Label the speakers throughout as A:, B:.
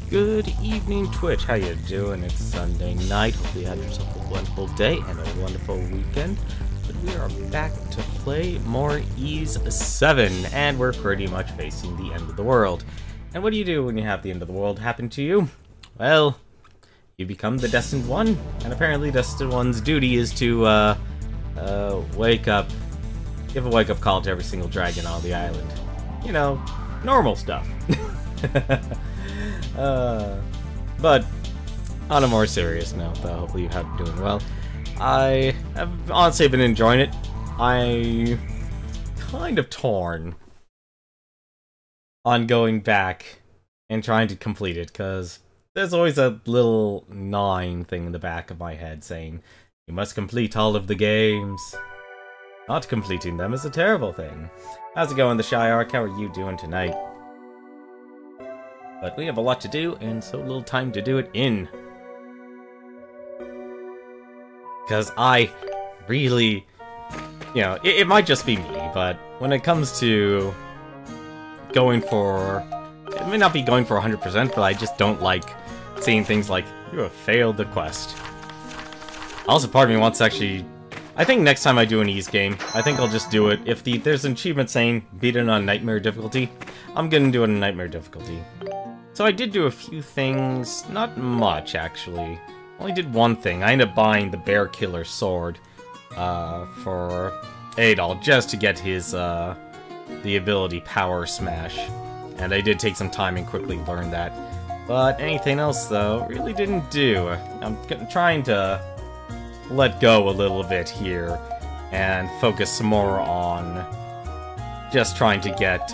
A: Good evening, Twitch. How you doing? It's Sunday night. Hopefully you had yourself a wonderful day and a wonderful weekend. But we are back to play more Ys 7, and we're pretty much facing the end of the world. And what do you do when you have the end of the world happen to you? Well, you become the Destined One, and apparently Destined One's duty is to, wake up, give a wake-up call to every single dragon on the island. You know, normal stuff. But on a more serious note, though, hopefully you have been doing well. I have honestly been enjoying it. I'm kind of torn on going back and trying to complete it, because there's always a little gnawing thing in the back of my head saying, you must complete all of the games. Not completing them is a terrible thing. How's it going, the Shy Arc? How are you doing tonight? But we have a lot to do, and so little time to do it in. Because I really, you know, it might just be me, but when it comes to going for, it may not be going for 100%, but I just don't like seeing things like, you have failed the quest. Also, part of me wants to actually, I think next time I do an Ys game, I think I'll just do it. If there's an achievement saying, beat it on Nightmare difficulty, I'm gonna do it on Nightmare difficulty. So I did do a few things, not much actually. Only did one thing. I ended up buying the Bear Killer sword for Adol just to get his the ability Power Smash, and I did take some time and quickly learn that. But anything else though, really didn't do. I'm trying to let go a little bit here and focus some more on just trying to get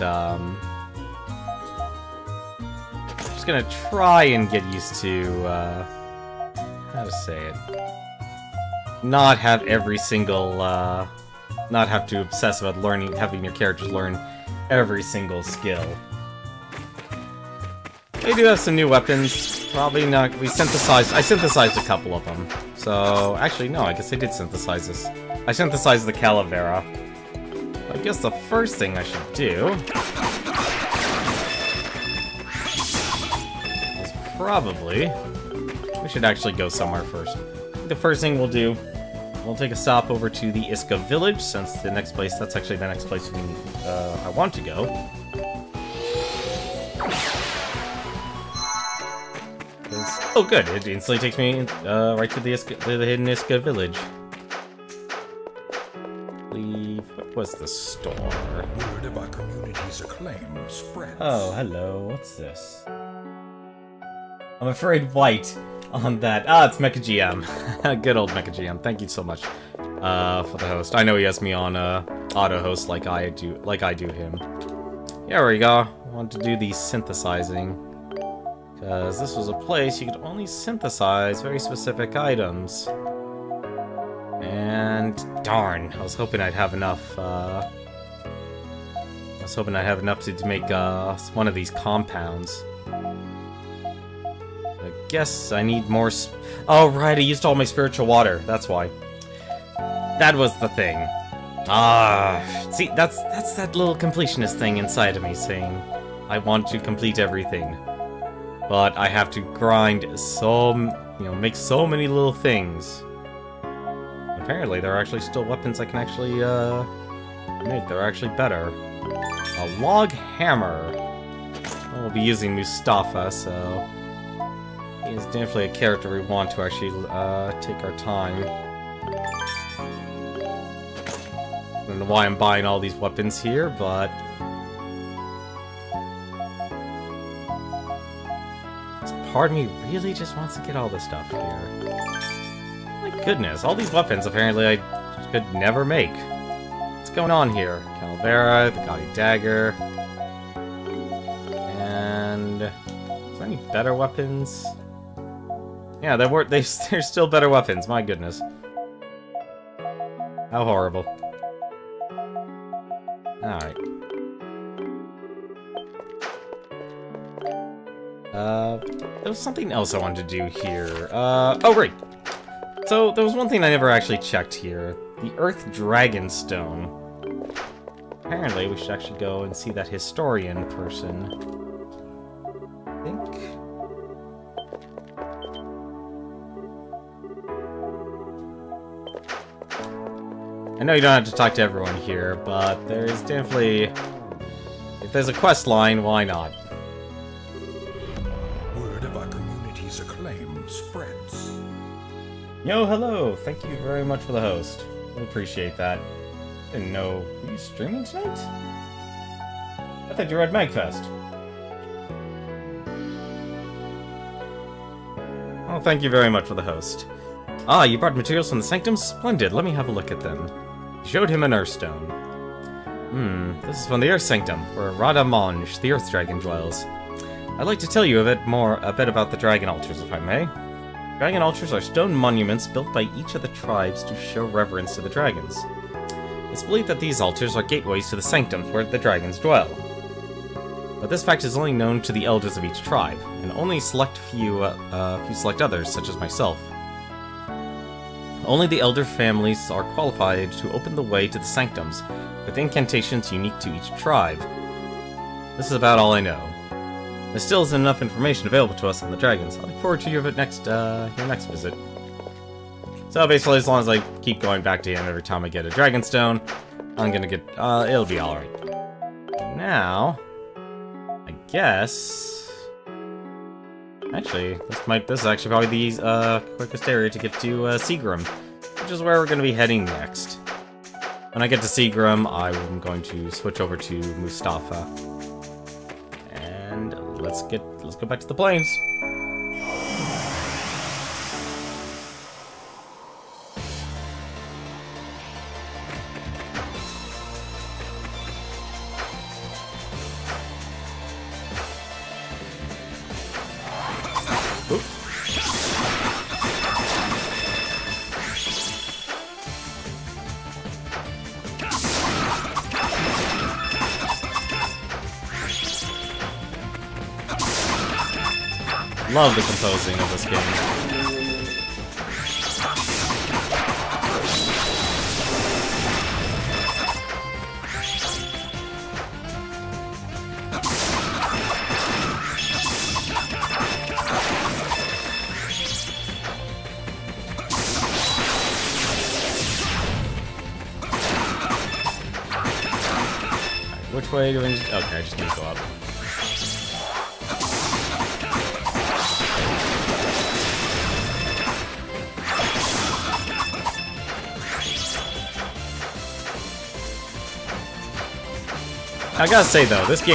A: gonna try and get used to how to say it, not have every single not have to obsess about having your characters learn every single skill. They do have some new weapons, probably not. I synthesized a couple of them, so actually no, I guess I did synthesize this. I synthesized the Calavera. I guess the first thing I should do probably, we should actually go somewhere first. The first thing we'll do, we'll take a stop over to the Iska village, since the next place, that's actually the next place I want to go. Oh good, it instantly takes me right to the hidden Iska village. What was the store?
B: Word of our community's acclaim spreads.
A: Oh, hello, what's this? I'm afraid white on that. Ah, it's Mecha GM. Good old Mecha GM. Thank you so much for the host. I know he has me on auto host like I do him. There we go. I want to do the synthesizing, because this was a place you could only synthesize very specific items. And darn, I was hoping I'd have enough. I was hoping I'd have enough to make one of these compounds. I guess I need more oh, right, I used all my spiritual water. That's why. That was the thing. See, that's that little completionist thing inside of me saying, I want to complete everything. But I have to grind make so many little things. Apparently, there are actually still weapons I can actually, make. They're actually better. A log hammer. we'll be using Mustafa, so he's definitely a character we want to actually take our time. I don't know why I'm buying all these weapons here, but part of me really just wants to get all this stuff here. My goodness, all these weapons apparently I could never make. What's going on here? Calavera, the Gaudy Dagger, and is there any better weapons? Yeah, there's still better weapons. My goodness, how horrible. All right. There was something else I wanted to do here. Oh, right. So, there was one thing I never actually checked here. The Earth Dragon Stone. Apparently, we should actually go and see that historian person. I think. I know you don't have to talk to everyone here, but there's definitely... If there's a quest line, why not?
B: Acclaim spreads.
A: Yo, hello! Thank you very much for the host. I appreciate that. Didn't know... Were you streaming tonight? I thought you were at MagFest. Oh, thank you very much for the host. Ah, you brought materials from the Sanctum? Splendid, let me have a look at them. You showed him an Earthstone. This is from the Earth Sanctum, where Radamonj, the Earth Dragon, dwells. I'd like to tell you a bit about the Dragon Altars, if I may. Dragon Altars are stone monuments built by each of the tribes to show reverence to the dragons. It's believed that these altars are gateways to the sanctums where the dragons dwell. But this fact is only known to the elders of each tribe, and only select few select others, such as myself. Only the elder families are qualified to open the way to the sanctums, with incantations unique to each tribe. This is about all I know. There still isn't enough information available to us on the dragons. I look forward to your next visit. So basically, as long as I keep going back to him every time I get a Dragonstone, I'm gonna get, it'll be alright. Now, I guess... Actually, this is actually probably the quickest area to get to Seagram, which is where we're gonna be heading next. When I get to Seagram, I'm going to switch over to Mustafa. And let's go back to the plains. Love the composing of this game. Alright, which way do we... Okay, I just need to go up. I gotta say though, this is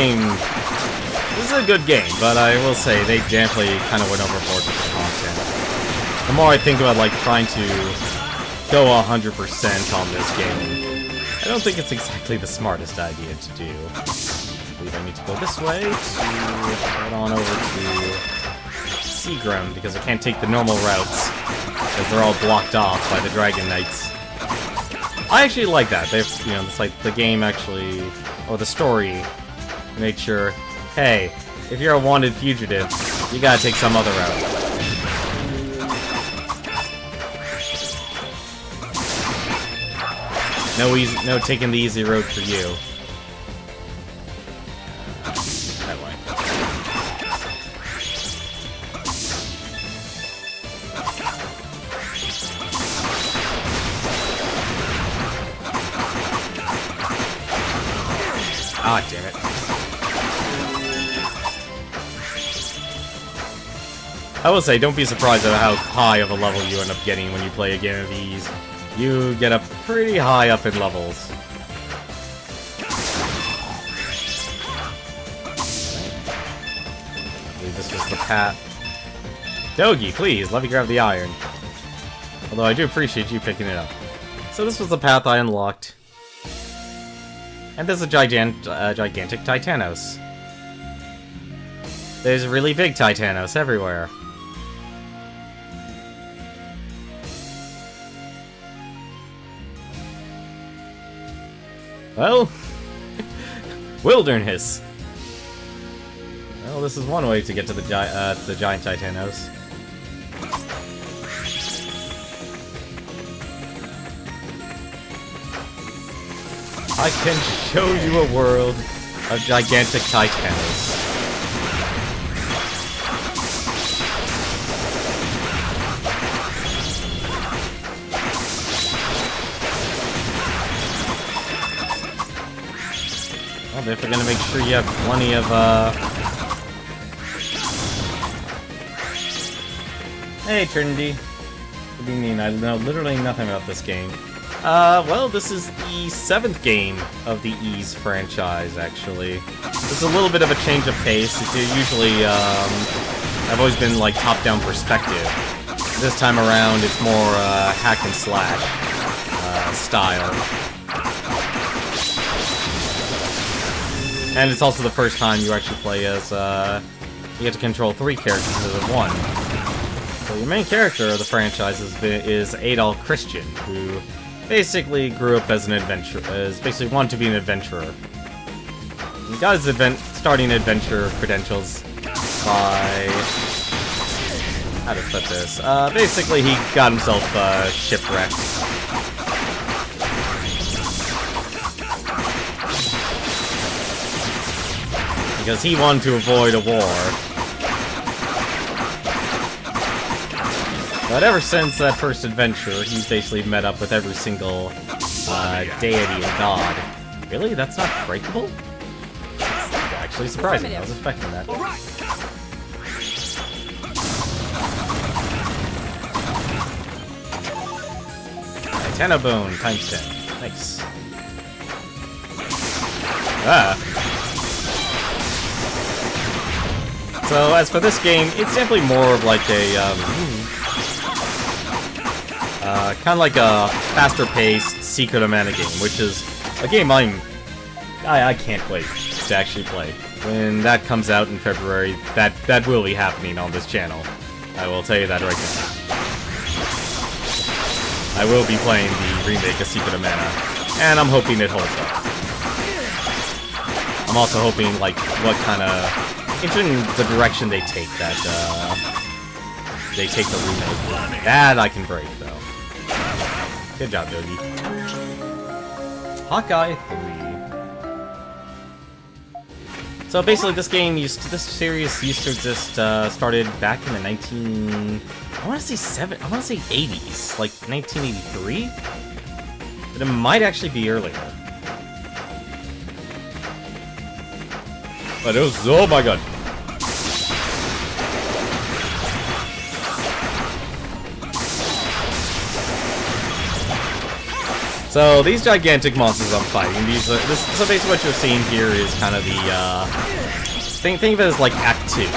A: a good game, but I will say they definitely kind of went overboard with the content. The more I think about like trying to go 100% on this game, I don't think it's exactly the smartest idea to do. I believe I need to go this way to head on over to Seagram because I can't take the normal routes because they're all blocked off by the Dragon Knights. I actually like that. They've, you know, it's like the game actually, or the story, made sure, hey, if you're a wanted fugitive, you gotta take some other route. No taking the easy road for you. That way. Ah, damn it. I will say, don't be surprised at how high of a level you end up getting when you play a game of Ys. You get up pretty high up in levels. I believe this was the path. Dogi, please, let me grab the iron. Although I do appreciate you picking it up. So this was the path I unlocked. And there's a gigantic Titanos. There's really big Titanos everywhere. Well, wilderness. Well, this is one way to get to the giant Titanos. I can show you a world of gigantic Titanos. Well, if we're gonna make sure you have plenty of, Hey, Trinity. What do you mean? I know literally nothing about this game. Well, this is the 7th game of the Ys franchise, actually. It's a little bit of a change of pace. It's usually, I've always been, like, top-down perspective. This time around, it's more, hack-and-slash, style. And it's also the first time you actually play as, you get to control 3 characters instead of 1. So your main character of the franchise is Adolf Christian, who basically grew up as an adventurer, basically wanted to be an adventurer. He got his starting adventure credentials by... how to put this? Basically he got himself, shipwrecked. Because he wanted to avoid a war. But ever since that first adventure, he's basically met up with every single deity and god. Really? That's not breakable? That's actually surprising. I was expecting that. Titano times 10. Nice. Ah. So as for this game, it's simply more of like a kind of like a faster-paced Secret of Mana game, which is a game I can't wait to actually play. When that comes out in February, that will be happening on this channel. I will tell you that right now. I will be playing the remake of Secret of Mana, and I'm hoping it holds up. I'm also hoping, like, what kind of... interested in the direction they take that, they take the remake. That I can break, though. Good job, Yogi. Hawkeye 3. So basically, this series used to exist, started back in the I want to say 80s, like 1983? But it might actually be earlier. But it was, oh my god. So these gigantic monsters I'm fighting, so basically what you're seeing here is kind of the, think of it as like Act 2. You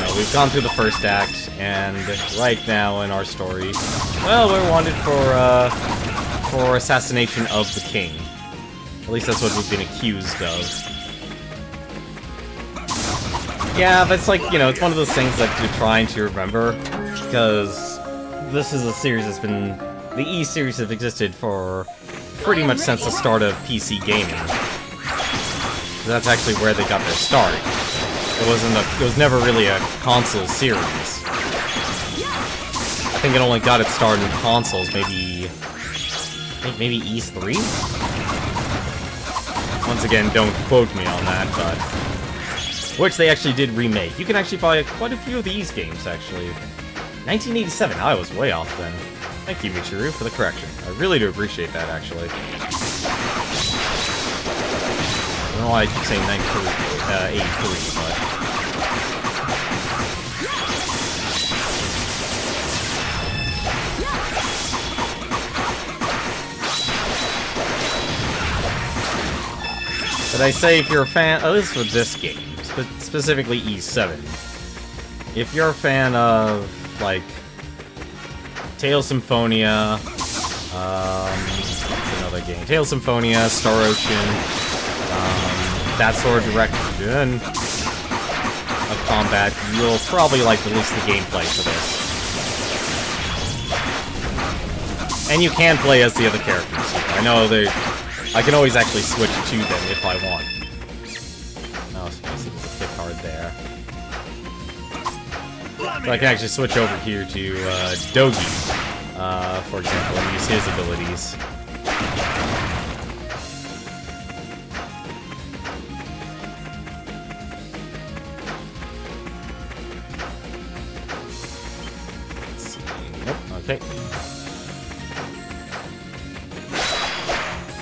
A: know, we've gone through the first act, and right now in our story, well, we're wanted for assassination of the king. At least that's what we've been accused of. Yeah, but it's like, you know, it's one of those things that you're trying to remember, because this is a series that's been... the Ys series have existed for pretty much since the start of PC gaming. That's actually where they got their start. It was never really a console series. I think it only got its start in consoles, maybe Ys 3? Once again, don't quote me on that, but... which they actually did remake. You can actually buy quite a few of these games, actually. 1987, I was way off then. Thank you, Michiru, for the correction. I really do appreciate that, actually. I don't know why I keep saying 83, but... But I say if you're a fan, at least with this game, specifically E7, if you're a fan of, like, Tales Symphonia, what's another game? Tales Symphonia, Star Ocean, that sort of direction of combat, you'll probably like at least the gameplay for this. And you can play as the other characters. I know I can always actually switch to them if I want. Oh, so there's a kick card there. So I can actually switch over here to Dogi, for example, and use his abilities. Let's see. Nope, okay.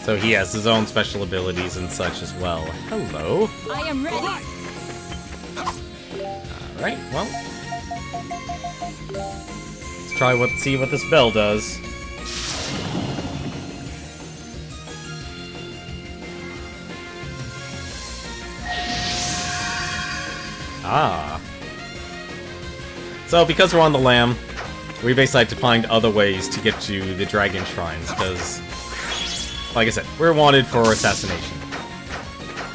A: So he has his own special abilities and such as well. Hello.
C: I am ready.
A: Alright, well. Let's see what this bell does. Ah. So because we're on the Lamb, we basically have to find other ways to get to the Dragon Shrines, because, like I said, we're wanted for assassination.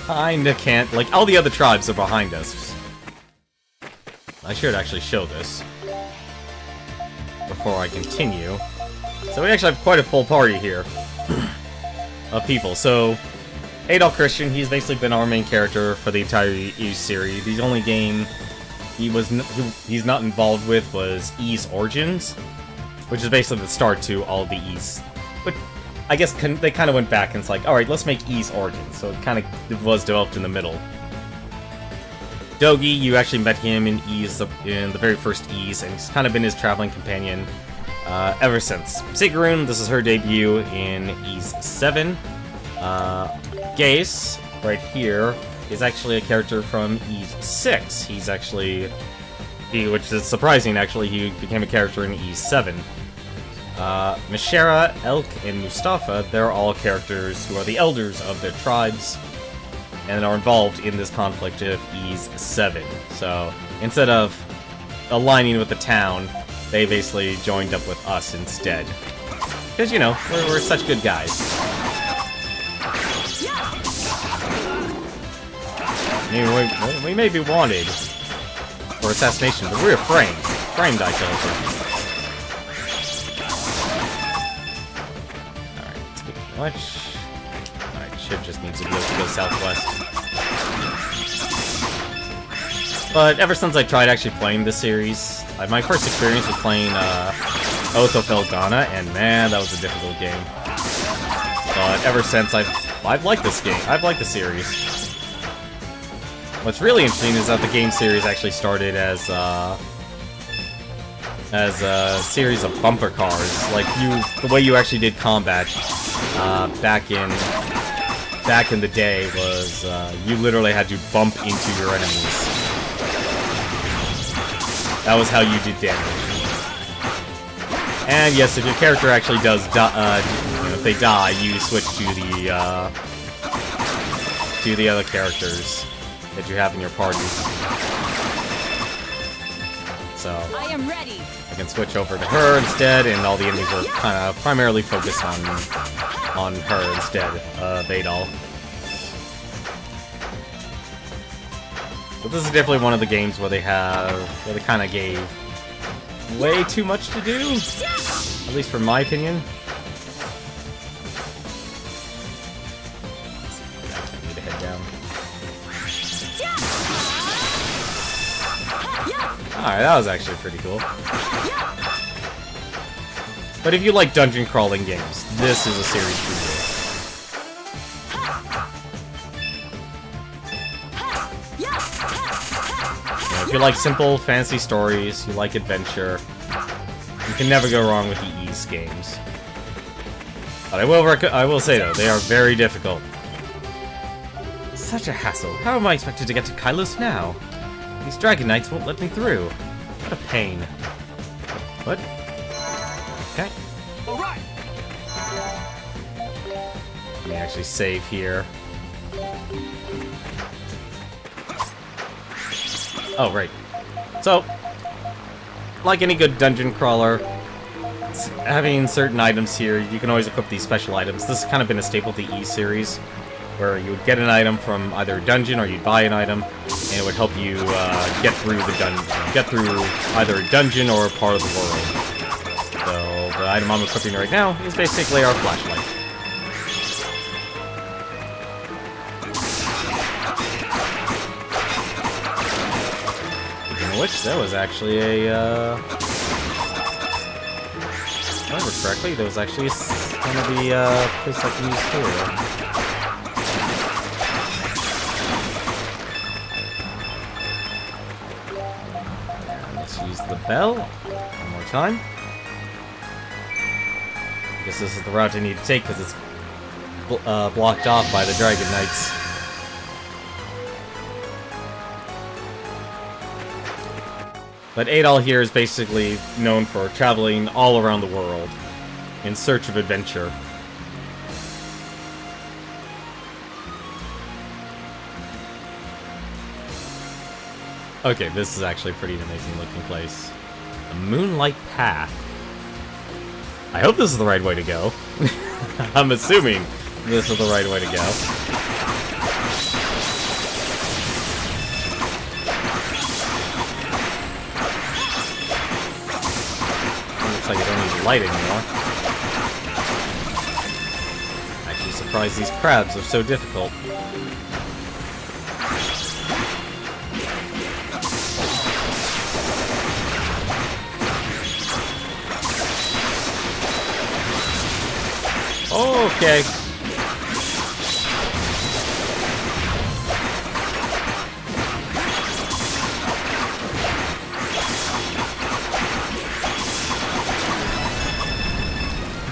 A: Kinda can't, like, all the other tribes are behind us. I should actually show this before I continue. So we actually have quite a full party here of people. So, Adolf Christian, he's basically been our main character for the entire Ys series. The only game he's not involved with was Ys Origins, which is basically the start to all the Ys. But I guess they kind of went back and it's like, alright, let's make Ys Origins. So it kind of was developed in the middle. Dogi, you actually met him in Ys, in the very first Ys, and he's kind of been his traveling companion ever since. Sigrun, this is her debut in Ys 7. Gase, right here, is actually a character from Ys 6. He's actually, which is surprising actually, he became a character in Ys 7. Mishera, Elk, and Mustafa, they're all characters who are the elders of their tribes, and are involved in this conflict of Ys 7. So, instead of aligning with the town, they basically joined up with us instead. Because, you know, we're such good guys. I mean, we may be wanted for assassination, but we're framed. Framed, I tell you. Alright, speaking of which... Ship just needs to be able to go southwest. But ever since I tried actually playing this series, my first experience was playing Oath of Elgana, and man, that was a difficult game. But ever since I've liked this game. I've liked the series. What's really interesting is that the game series actually started as a series of bumper cars. Like the way you actually did combat back in the day was you literally had to bump into your enemies. That was how you did damage. And yes, if your character actually does die, if they die, you switch to the other characters that you have in your party. So
C: I am ready.
A: I can switch over to her instead, and all the enemies are kind of primarily focused on her instead of Adolf. But this is definitely one of the games where they kind of gave way too much to do, at least from my opinion. I need to head down. Alright, that was actually pretty cool. But if you like dungeon crawling games, this is a series for you. If you like simple fantasy stories, you like adventure, you can never go wrong with the Ys games. But I will say though, they are very difficult. Such a hassle. How am I expected to get to Kylos now? These Dragon Knights won't let me through. What a pain. What? Okay. Let me actually save here. Oh, right. So, like any good dungeon crawler, having certain items here, you can always equip these special items. This has kind of been a staple of the E series, where you would get an item from either a dungeon or you'd buy an item, and it would help you get through either a dungeon or a part of the world. So the item I'm equipping right now is basically our flashlight. Speaking of which, that was actually a, if I remember correctly, there was actually one of the places I can use here. Use the bell one more time. I guess this is the route I need to take because it's blocked off by the Dragon Knights. But Adol here is basically known for traveling all around the world in search of adventure. Okay, this is actually a pretty amazing looking place. A moonlight path. I hope this is the right way to go. I'm assuming this is the right way to go. Looks like I don't need light anymore. Actually surprised these crabs are so difficult. Okay.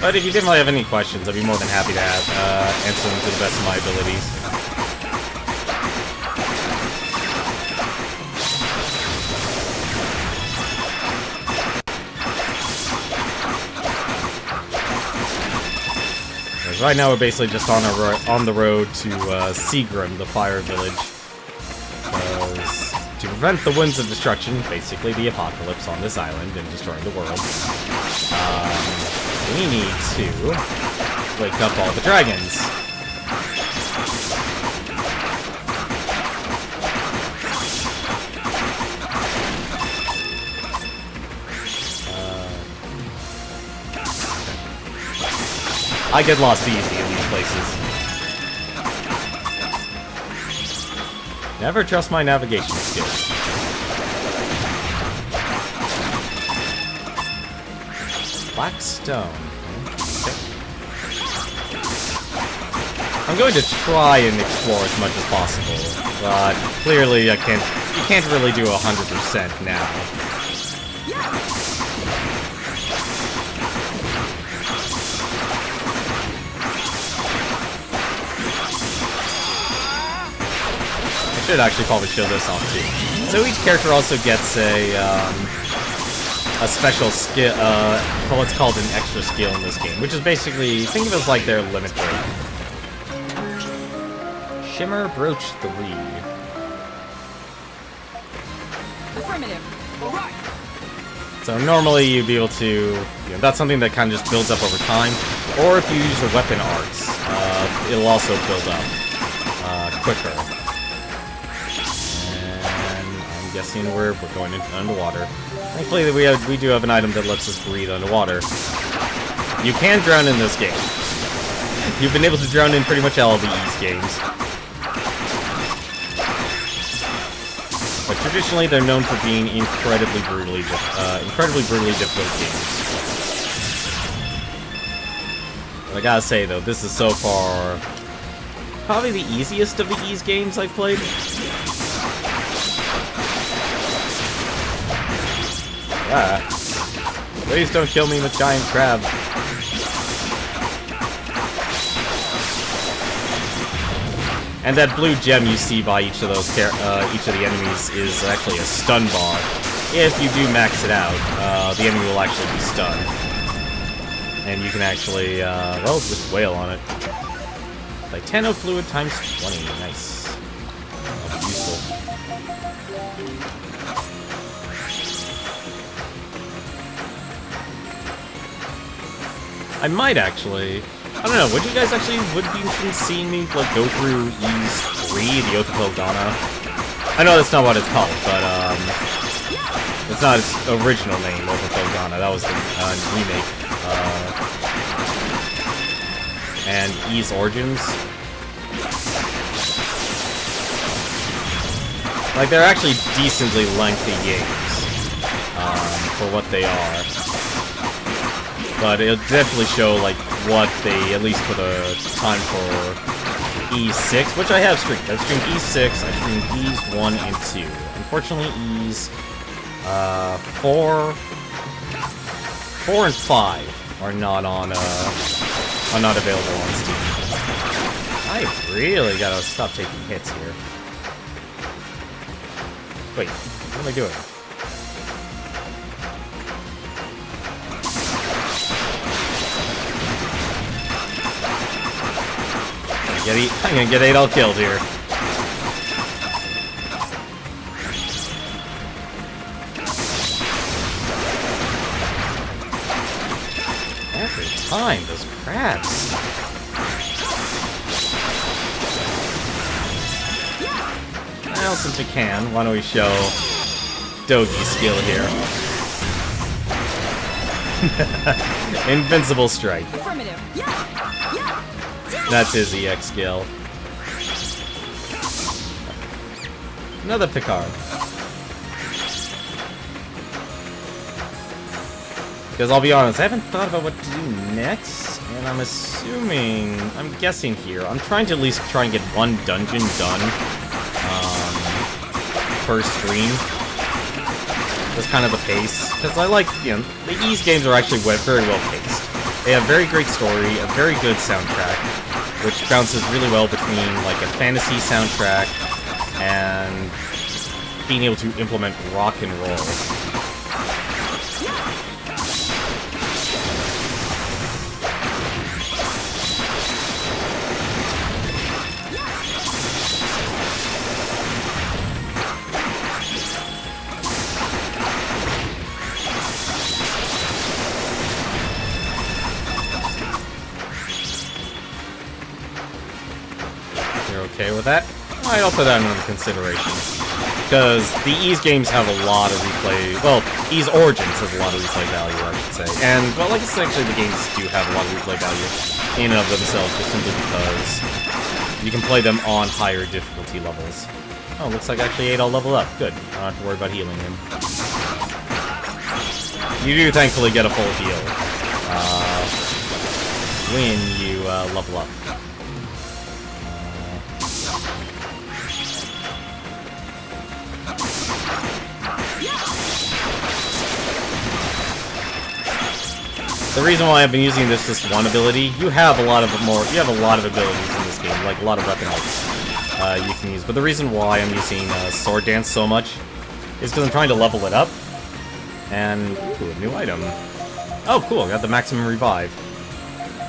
A: But if you didn't really have any questions, I'd be more than happy to answer them to the best of my abilities. Right now we're basically just on the road to Seagrim, the fire village. Because to prevent the winds of destruction, basically the apocalypse on this island and destroying the world, we need to wake up all the dragons. I get lost easy in these places. Never trust my navigation skills. Black stone. Okay. I'm going to try and explore as much as possible, but clearly you can't really do 100% now. Should actually probably show this off too. So each character also gets a special skill, what's called an extra skill in this game, which is basically, think of it as like their limit break. Shimmer Brooch 3.
C: Affirmative. All right.
A: So normally you'd be able to, that's something that kind of just builds up over time, or if you use your weapon arts, it'll also build up quicker. Guessing we're going into underwater. Thankfully, we do have an item that lets us breathe underwater. You can drown in this game. You've been able to drown in pretty much all of these games. But traditionally, they're known for being incredibly brutally difficult games. But I gotta say though, this is so far probably the easiest of the Ys games I've played. Ah. Please don't kill me with giant crab. And that blue gem you see by each of those each of the enemies is actually a stun bar. If you do max it out, the enemy will actually be stunned. And you can actually, well, just wail on it. Titano fluid times 20, nice. That'll be useful. I might actually... I don't know, would you guys actually would be interested in seeing me like go through Ys 3, the Oath of Felghana? I know that's not what it's called, but it's not its original name, Oath of Felghana. That was the remake. And Ys Origins. Like, they're actually decently lengthy games for what they are. But it'll definitely show, like, what they, at least for the time for Ys 6, which I have streamed. I've streamed Ys 6, I've streamed Ys 1 and 2. Unfortunately, Ys 4 and 5 are not on, are not available on Steam. I really gotta stop taking hits here. Wait, what am I doing? I'm gonna get 8 all killed here. Every time, those crabs. Well, since we can, why don't we show Dogi's skill here. Invincible Strike.
C: Affirmative.
A: That's his EX skill. Another Picard. Because I'll be honest, I haven't thought about what to do next, and I'm assuming, I'm guessing here, I'm trying to at least try and get one dungeon done per stream. That's kind of the pace, because I like, you know, the Ys games are actually very well paced. They have very great story, a very good soundtrack, which bounces really well between, like, a fantasy soundtrack and being able to implement rock and roll. Okay with that? Alright, I'll put that under consideration. Because the Ys games have a lot of replay... Well, Ys Origins has a lot of replay value, I should say. And, well, I guess actually the games do have a lot of replay value in and of themselves, just simply because you can play them on higher difficulty levels. Oh, looks like actually 8 all level up. Good. I don't have to worry about healing him. You do thankfully get a full heal when you level up. The reason why I've been using this one ability, you have a lot of abilities in this game, like a lot of weapons you can use. But the reason why I'm using Sword Dance so much is because I'm trying to level it up. And, ooh, a new item. Oh, cool, I got the maximum revive.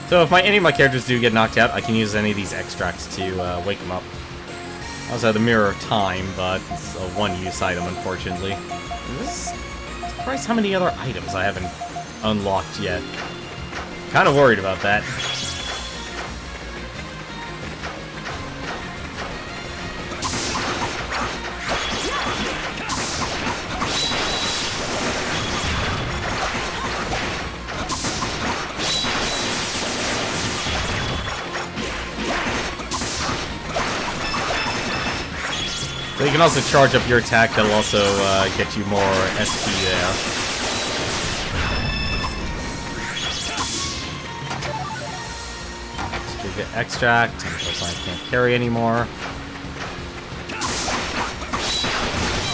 A: So if any of my characters do get knocked out, I can use any of these extracts to wake them up. I also have the Mirror of Time, but it's a one-use item, unfortunately. Surprised how many other items I haven't unlocked yet. Kind of worried about that. So you can also charge up your attack, that'll also get you more SP there. Get extract, unfortunately I can't carry anymore.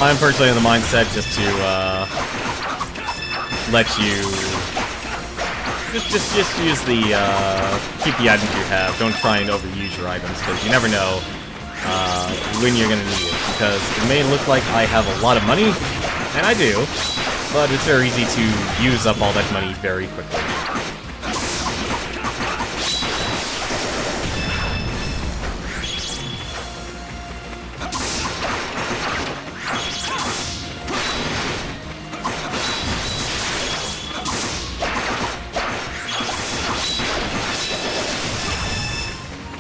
A: I'm personally in the mindset just to let you just use the keep the items you have. Don't try and overuse your items because you never know when you're gonna need it. Because it may look like I have a lot of money, and I do, but it's very easy to use up all that money very quickly.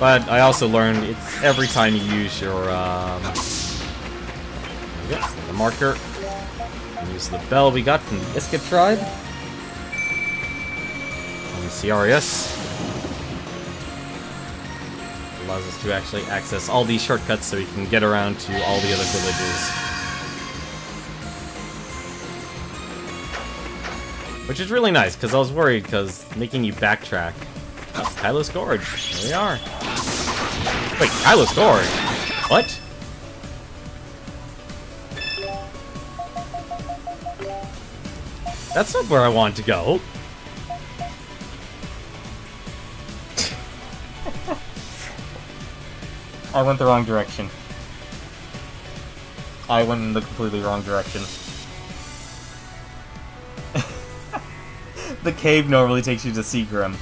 A: But I also learned it's every time you use your, the marker. Use the bell we got from the Iskit tribe. And CRS. Allows us to actually access all these shortcuts so we can get around to all the other villages. Which is really nice, because I was worried, because making you backtrack. Oh, Kylo's Gorge. Here we are. Wait, Kylo's Gorge? What? That's not where I want to go. I went the wrong direction. I went in the completely wrong direction. The cave normally takes you to Seagram.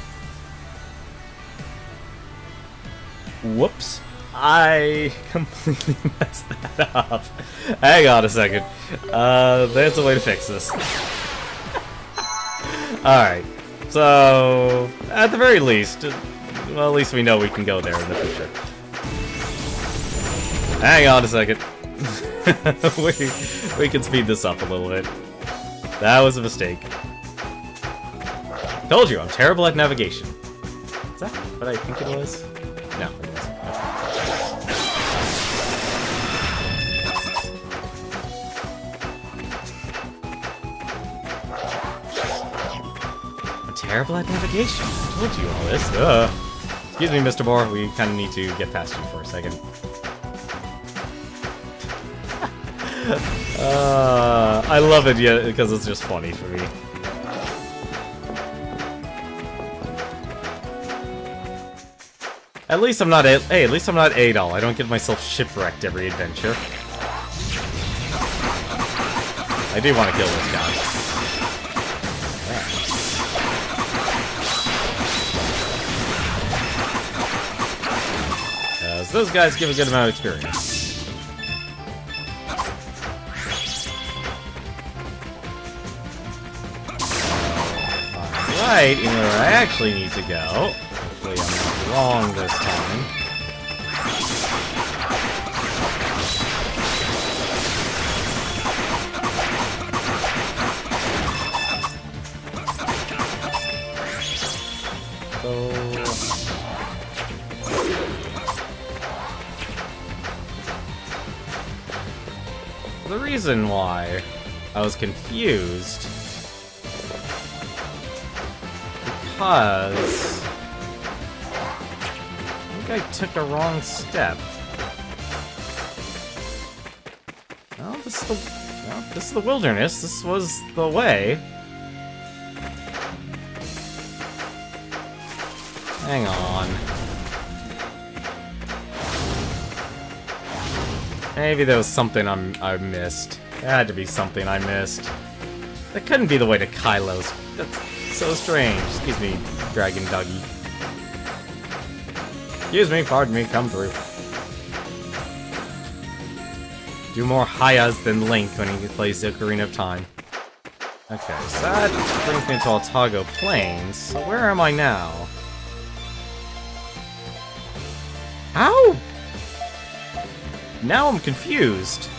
A: Whoops. I completely messed that up. Hang on a second. There's a way to fix this. Alright. So, at the very least, well, at least we know we can go there in the future. Hang on a second. we can speed this up a little bit. That was a mistake. Told you, I'm terrible at navigation. Is that what I think it was? No, it wasn't. I'm terrible at navigation. I told you all this. Excuse me, Mr. Moore. We kind of need to get past you for a second. I love it, yeah, because it's just funny for me. At least I'm not at least I'm not Adol. I don't get myself shipwrecked every adventure. I do want to kill this guy. Because those guys give a good amount of experience. Alright, in where I actually need to go. Hopefully I'm not wrong this time. So... the reason why I was confused... because... I think I took a wrong step. No, this is the wilderness. This was the way. Hang on. Maybe there was something I missed. There had to be something I missed. That couldn't be the way to Kylo's. That's so strange. Excuse me, Dragon Doggy. Excuse me, pardon me, come through. Do more Hayas than Link when he plays the Ocarina of Time. Okay, so that brings me to Altago Plains. So where am I now? How? Now I'm confused.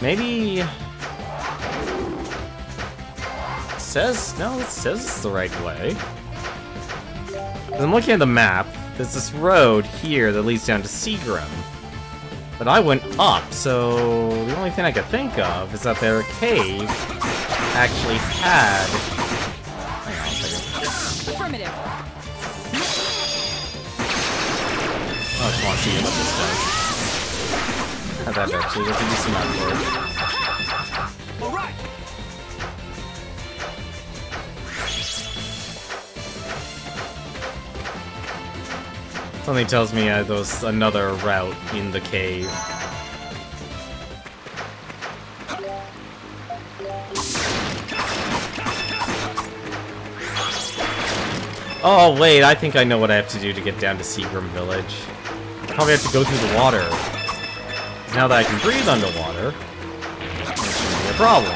A: Maybe... it says it's the right way. I'm looking at the map. There's this road here that leads down to Seagram. But I went up, so the only thing I could think of is that their cave actually had... hang on a second.
C: Affirmative.
A: I just want to see what this does. Not that actually, let's do some outboard.
C: Alright.
A: Something tells me there's another route in the cave. Oh wait, I think I know what I have to do to get down to Seagram Village. I probably have to go through the water. Now that I can breathe underwater, it shouldn't be a problem.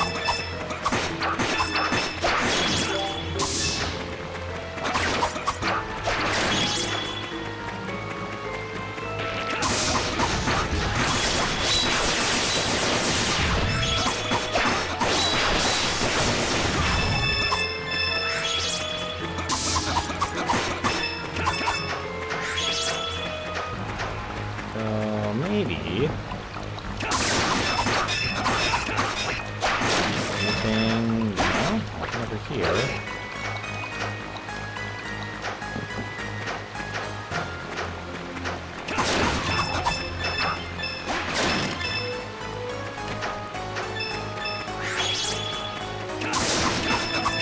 A: maybe. Anything? No? Nothing over here.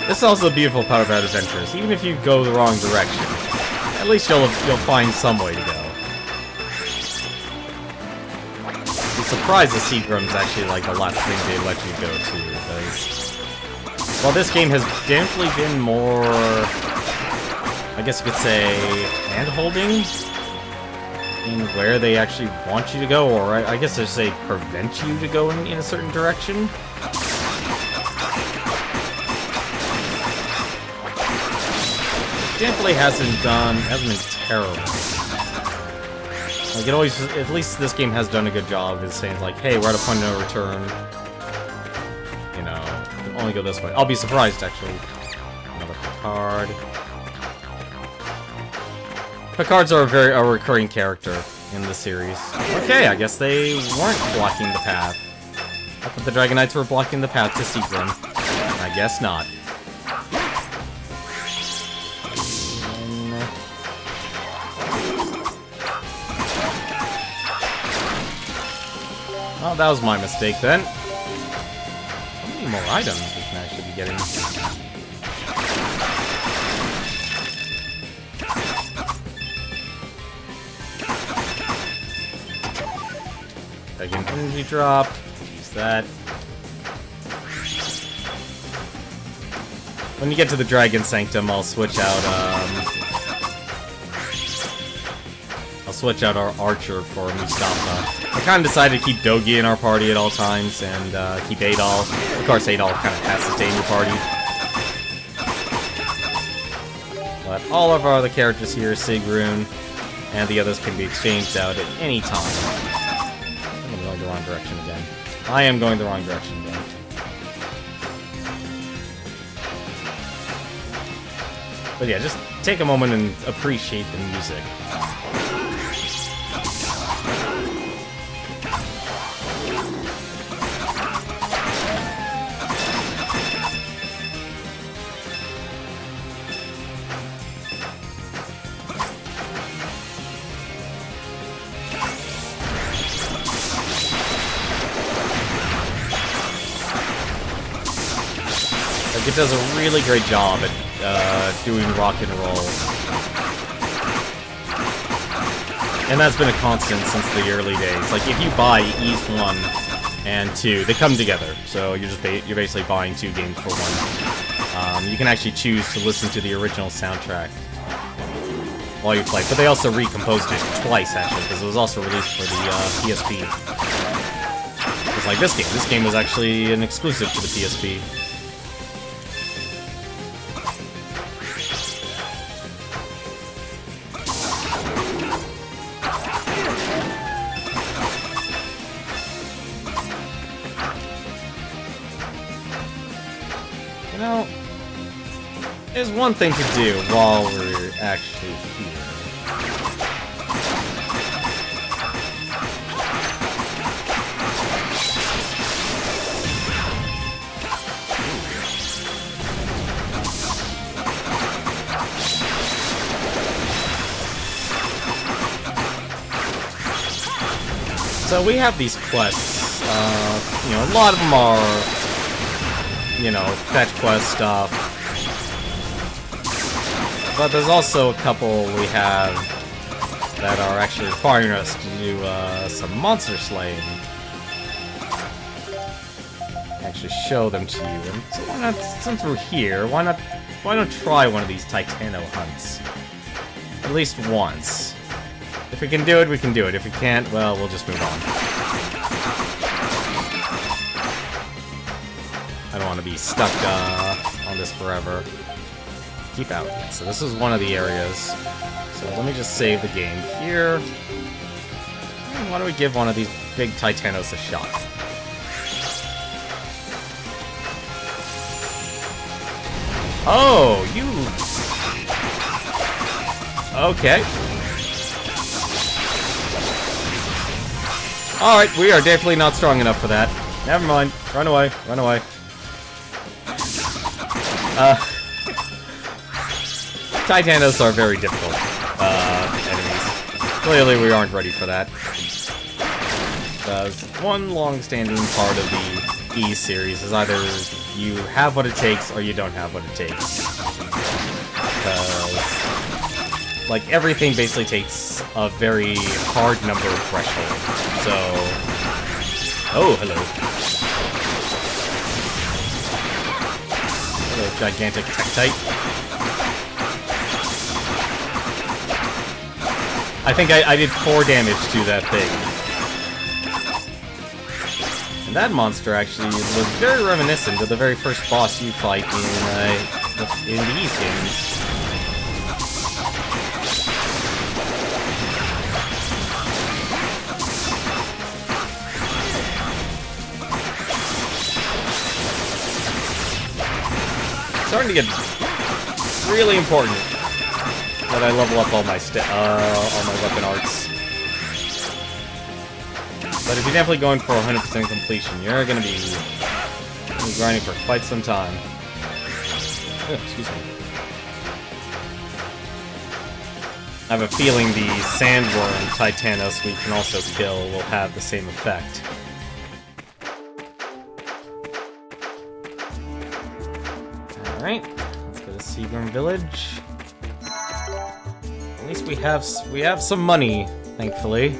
A: This is also the beautiful part about adventures. Even if you go the wrong direction, at least you'll find some way to go. I'm surprised the Seagram's actually like the last thing they let you go to, because while this game has definitely been more, I guess you could say, hand-holding in where they actually want you to go, or I guess they say prevent you to go in a certain direction. Definitely hasn't been terrible. Like, it always, at least this game has done a good job of saying, like, hey, we're at a point of no return. You know, you can only go this way. I'll be surprised, actually. Another Picard. Picards are a recurring character in the series. Okay, I guess they weren't blocking the path. I thought the Dragon Knights were blocking the path to Seagram. I guess not. Oh, that was my mistake then. How many more items we can actually be getting? Second energy drop. Use that. When you get to the Dragon Sanctum, I'll switch out our Archer for Mustafa. I kind of decided to keep Dogi in our party at all times, and keep Adol. Of course, Adol kind of has to stay in your party. But all of our other characters here, Sigrun, and the others can be exchanged out at any time. I'm going the wrong direction again. I am going the wrong direction again. But yeah, just take a moment and appreciate the music. It does a really great job at doing rock and roll. And that's been a constant since the early days. Like, if you buy Ys 1 and 2, they come together. So you're basically buying 2 games for 1. You can actually choose to listen to the original soundtrack while you play. But they also recomposed it twice, actually, because it was also released for the PSP. It's like this game. This game was actually an exclusive to the PSP. You know, there's one thing to do while we're actually here. So we have these quests. You know, a lot of them are, you know, fetch quest stuff. But there's also a couple we have that are actually requiring us to do some monster slaying. Actually show them to you. And so why not, since we're here, why not try one of these Titano hunts? At least once. If we can do it, we can do it. If we can't, well, we'll just move on. I don't want to be stuck on this forever. Keep out. So this is one of the areas. So let me just save the game here. And why don't we give one of these big Titanos a shot? Oh, you... Okay. Alright, we are definitely not strong enough for that. Never mind. Run away. Run away. Titanos are very difficult enemies. Clearly we aren't ready for that. Because one long-standing part of the E series is either you have what it takes or you don't have what it takes. Because, like, everything basically takes a very hard number threshold. So... Oh, hello. Hello, gigantic Tektite. I think I did 4 damage to that thing. And that monster actually was very reminiscent of the very first boss you fight in these games. It's starting to get really important that I level up all my weapon arts. But if you're definitely going for 100% completion, you're gonna be grinding for quite some time. Oh, excuse me. I have a feeling the Sandworm Titanos we can also kill will have the same effect. Alright, let's go to Seagram Village. At least we have some money, thankfully.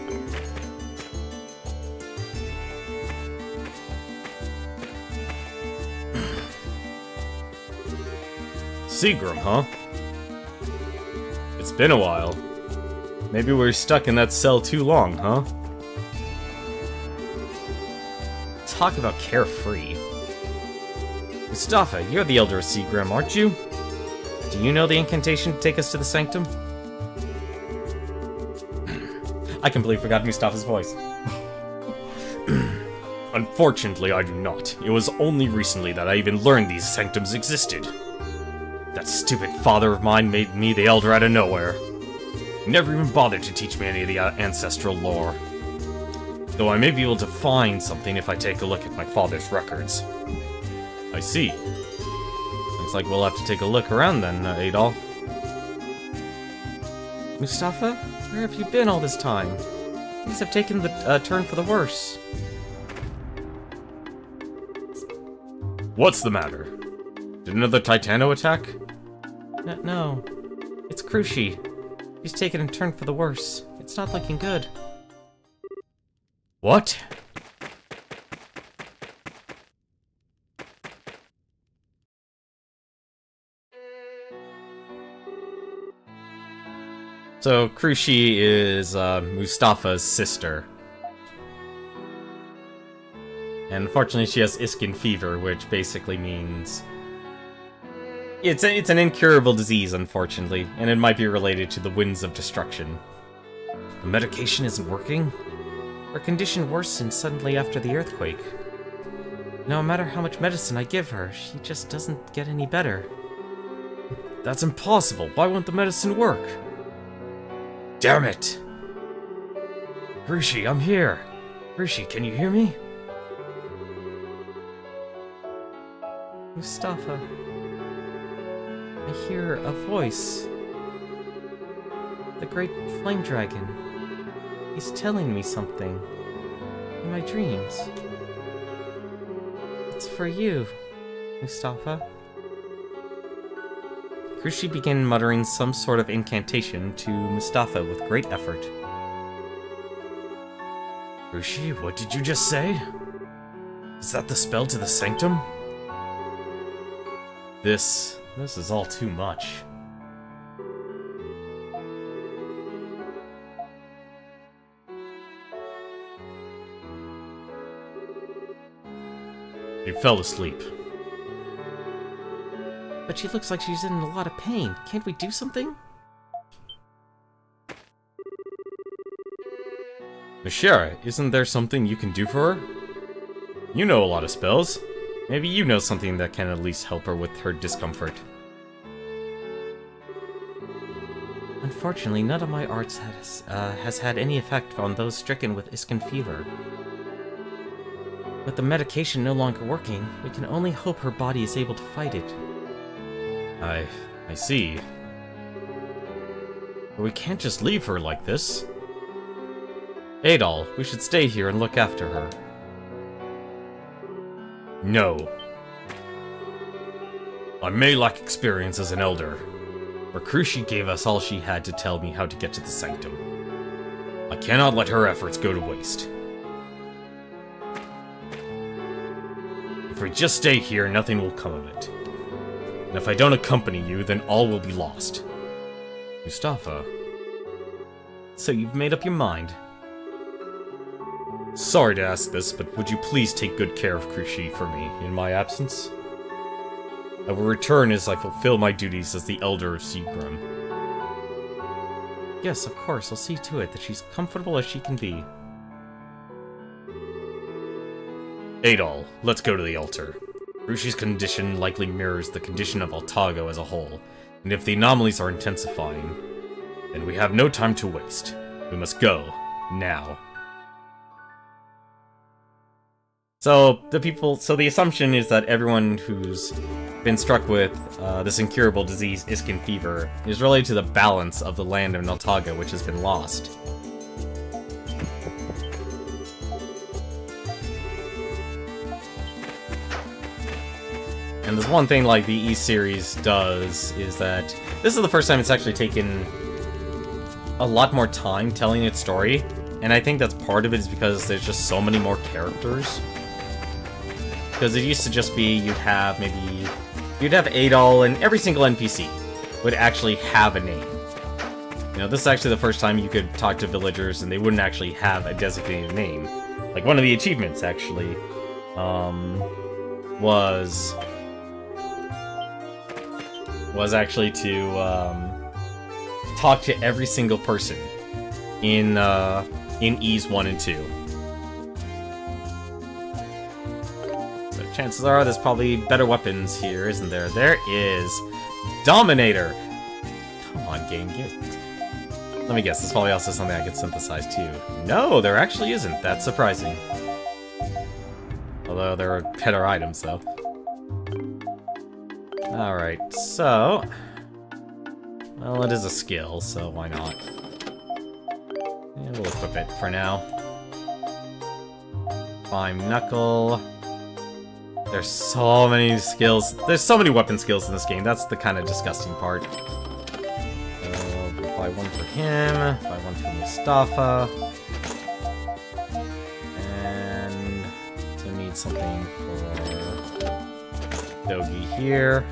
A: Seagram, huh? It's been a while. Maybe we're stuck in that cell too long, huh? Talk about carefree. Mustafa, you're the Elder of Seagram, aren't you? Do you know the incantation to take us to the Sanctum? I completely forgot Mustafa's voice. Unfortunately, I do not. It was only recently that I even learned these sanctums existed. That stupid father of mine made me the Elder out of nowhere. He never even bothered to teach me any of the ancestral lore. Though I may be able to find something if I take a look at my father's records. I see. Looks like we'll have to take a look around then, Adol. Mustafa? Where have you been all this time? Things have taken the turn for the worse. What's the matter? Did another Titano attack? No. It's Krushi. He's taken a turn for the worse. It's not looking good. What? So, Krushi is Mustafa's sister. And unfortunately she has Iskin fever, which basically means... It's an incurable disease, unfortunately, and it might be related to the winds of destruction. The medication isn't working? Her condition worsened suddenly after the earthquake. No matter how much medicine I give her, she just doesn't get any better. That's impossible! Why won't the medicine work? Damn it! Krushi, I'm here! Krushi, can you hear me? Mustafa... I hear a voice. The great flame dragon. He's telling me something. In my dreams. It's for you, Mustafa. Krushi began muttering some sort of incantation to Mustafa with great effort. Krushi, what did you just say? Is that the spell to the Sanctum? This is all too much. She fell asleep. But she looks like she's in a lot of pain. Can't we do something? Mishara, isn't there something you can do for her? You know a lot of spells. Maybe you know something that can at least help her with her discomfort. Unfortunately, none of my arts has had any effect on those stricken with Iskin fever. With the medication no longer working, we can only hope her body is able to fight it. I see. But we can't just leave her like this. Adol, we should stay here and look after her. No. I may lack experience as an elder, but Cruci gave us all she had to tell me how to get to the sanctum. I cannot let her efforts go to waste. If we just stay here, nothing will come of it. And if I don't accompany you, then all will be lost. Mustafa. So you've made up your mind? Sorry to ask this, but would you please take good care of Cruci for me in my absence? I will return as I fulfill my duties as the Elder of Seagram. Yes, of course, I'll see to it that she's comfortable as she can be. Adol, let's go to the altar. Cruci's condition likely mirrors the condition of Altago as a whole, and if the anomalies are intensifying, then we have no time to waste. We must go, now. So the assumption is that everyone who's been struck with this incurable disease, Iskin fever, is related to the balance of the land of Naltaga, which has been lost. And there's one thing like the E-Series does, is that this is the first time it's actually taken a lot more time telling its story, and I think that's part of it is because there's just so many more characters. Because it used to just be you'd have Adol, and every single NPC would actually have a name. You know, this is actually the first time you could talk to villagers and they wouldn't actually have a designated name. Like, one of the achievements, actually, was actually to, talk to every single person in E's 1 and 2. Chances are there's probably better weapons here, isn't there? There is. Dominator! Come on, game, get it. Let me guess, this probably also something I could synthesize too. No, there actually isn't. That's surprising. Although there are better items, though. Alright, so... well, it is a skill, so why not? Yeah, we'll equip it for now. Climb Knuckle... There's so many skills. There's so many weapon skills in this game. That's the kind of disgusting part. Buy one for him. Buy one for Mustafa. And to need something for Dogi here.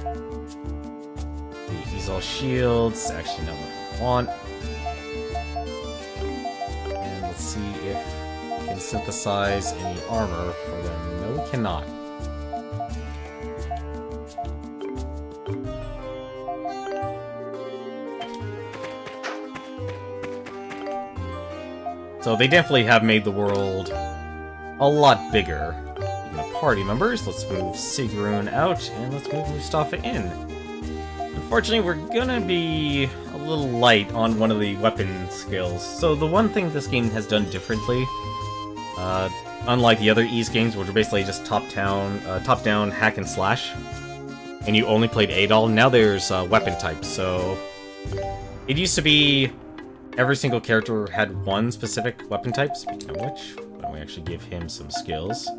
A: These all shields. Actually, not what I want. And let's see if we can synthesize any armor for them. No, we cannot. So they definitely have made the world a lot bigger. Even the party members, let's move Sigrun out, and let's move Mustafa in. Unfortunately, we're gonna be a little light on one of the weapon skills. So the one thing this game has done differently, unlike the other Ys games, which are basically just top-down hack and slash, and you only played Adol, now there's weapon types. So it used to be every single character had one specific weapon type, speaking of which, why don't we actually give him some skills.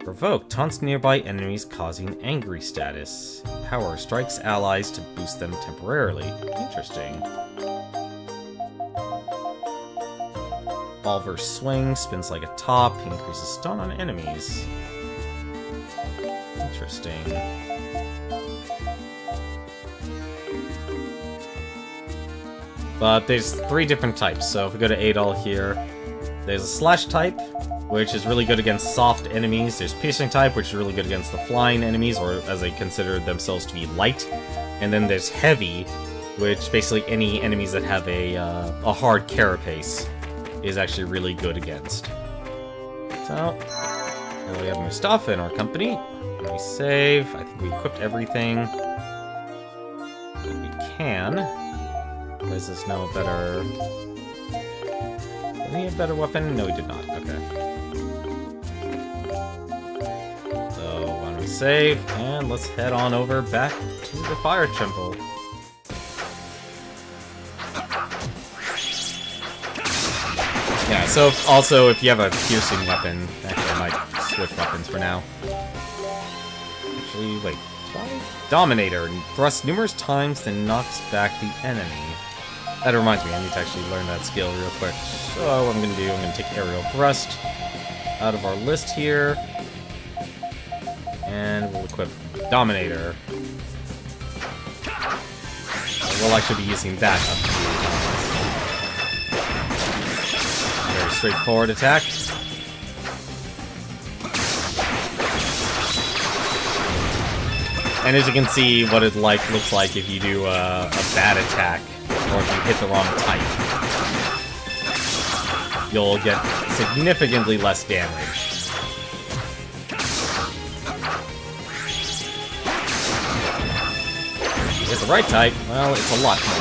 A: Provoke taunts nearby enemies, causing angry status. Power strikes allies to boost them temporarily. Interesting. Revolver swing, spins like a top, increases stun on enemies. Interesting. But there's 3 different types, so if we go to Adol here, there's a slash type, which is really good against soft enemies. There's piercing type, which is really good against the flying enemies, or as they consider themselves to be light. And then there's heavy, which basically any enemies that have a hard carapace is actually really good against. So, here we have Mustafa in our company. Let me save. I think we equipped everything that we can. Does this know a better... Did he have a better weapon? No, he did not. Okay. So, why don't we save, and let's head on over back to the Fire Temple. Yeah, so also if you have a piercing weapon, actually I might switch weapons for now. Actually, wait, Dominator, thrusts numerous times, then knocks back the enemy. That reminds me, I need to actually learn that skill real quick. So what I'm going to do, I'm going to take Aerial Thrust out of our list here. And we'll equip Dominator. So we'll actually be using that up to very straightforward attack. And as you can see, what it looks like if you do a bad attack, or if you hit the wrong type, you'll get significantly less damage. If you hit the right type, well, it's a lot more.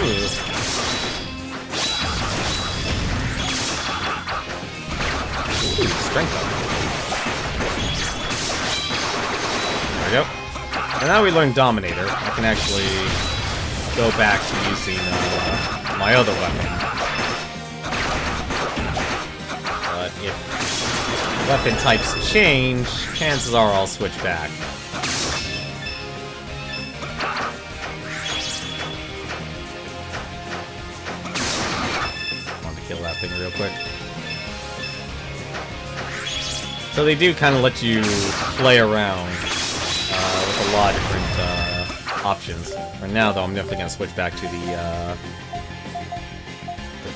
A: Ooh. Ooh, strength up. There we go. And now we learned Dominator. I can actually go back to using my other weapon. But if weapon types change, chances are I'll switch back. I want to kill that thing real quick. So they do kind of let you play around with a lot of different options. For now, though, I'm definitely going to switch back to the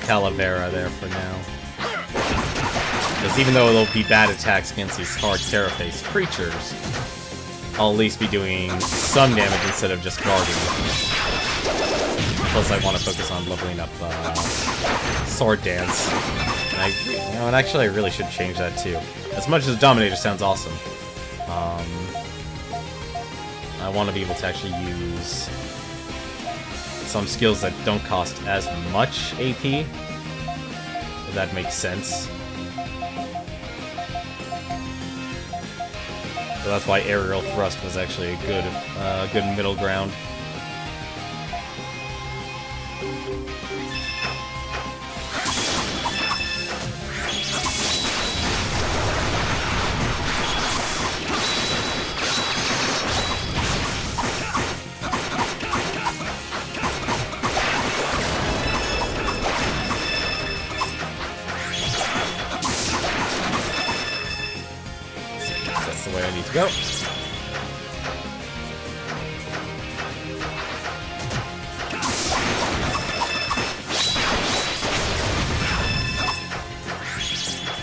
A: Calavera there for now. Because even though there'll be bad attacks against these hard Terra-faced creatures, I'll at least be doing some damage instead of just guarding. Plus, I want to focus on leveling up Sword Dance. And actually, I really should change that too. As much as Dominator sounds awesome, I want to be able to actually use some skills that don't cost as much AP, if that makes sense. So that's why Aerial Thrust was actually a good middle ground. The way I need to go.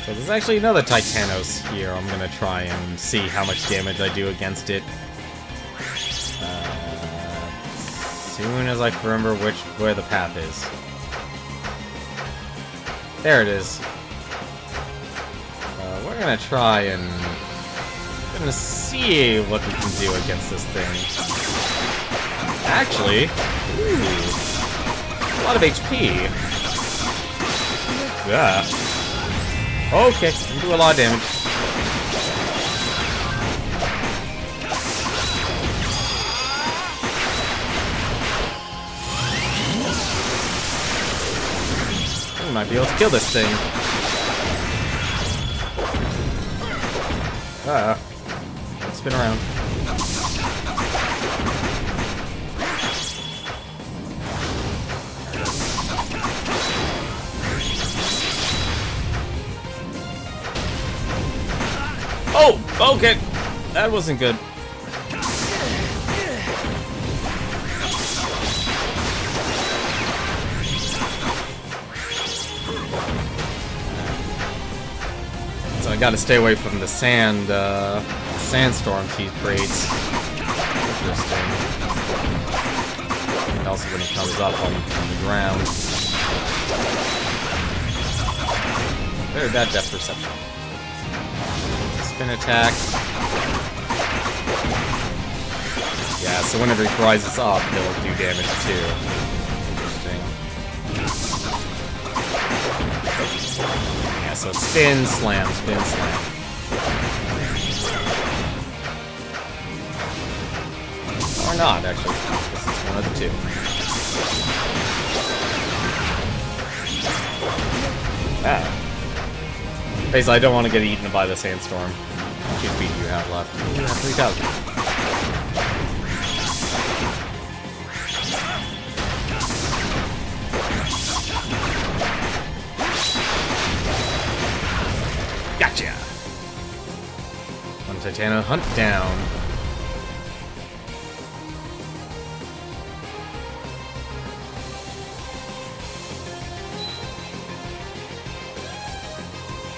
A: So there's actually another Titanos here. I'm gonna try and see how much damage I do against it. As soon as I remember where the path is. There it is. We're gonna try and see what we can do against this thing. Actually, a lot of HP. Yeah. Okay, can do a lot of damage. We might be able to kill this thing. Spin around. Oh, okay. That wasn't good. So I gotta stay away from the sandstorms he creates. Interesting. And also when he comes up on the ground. Very bad depth perception. Spin attack. Yeah, so whenever he rises up, he'll do damage too. Interesting. Yeah, so spin, slam, spin, slam. Or not, actually. This is one of the two. Ah. Basically, I don't want to get eaten by the sandstorm. How much HP do you have left? You have 3,000. Gotcha! One Titano hunt down.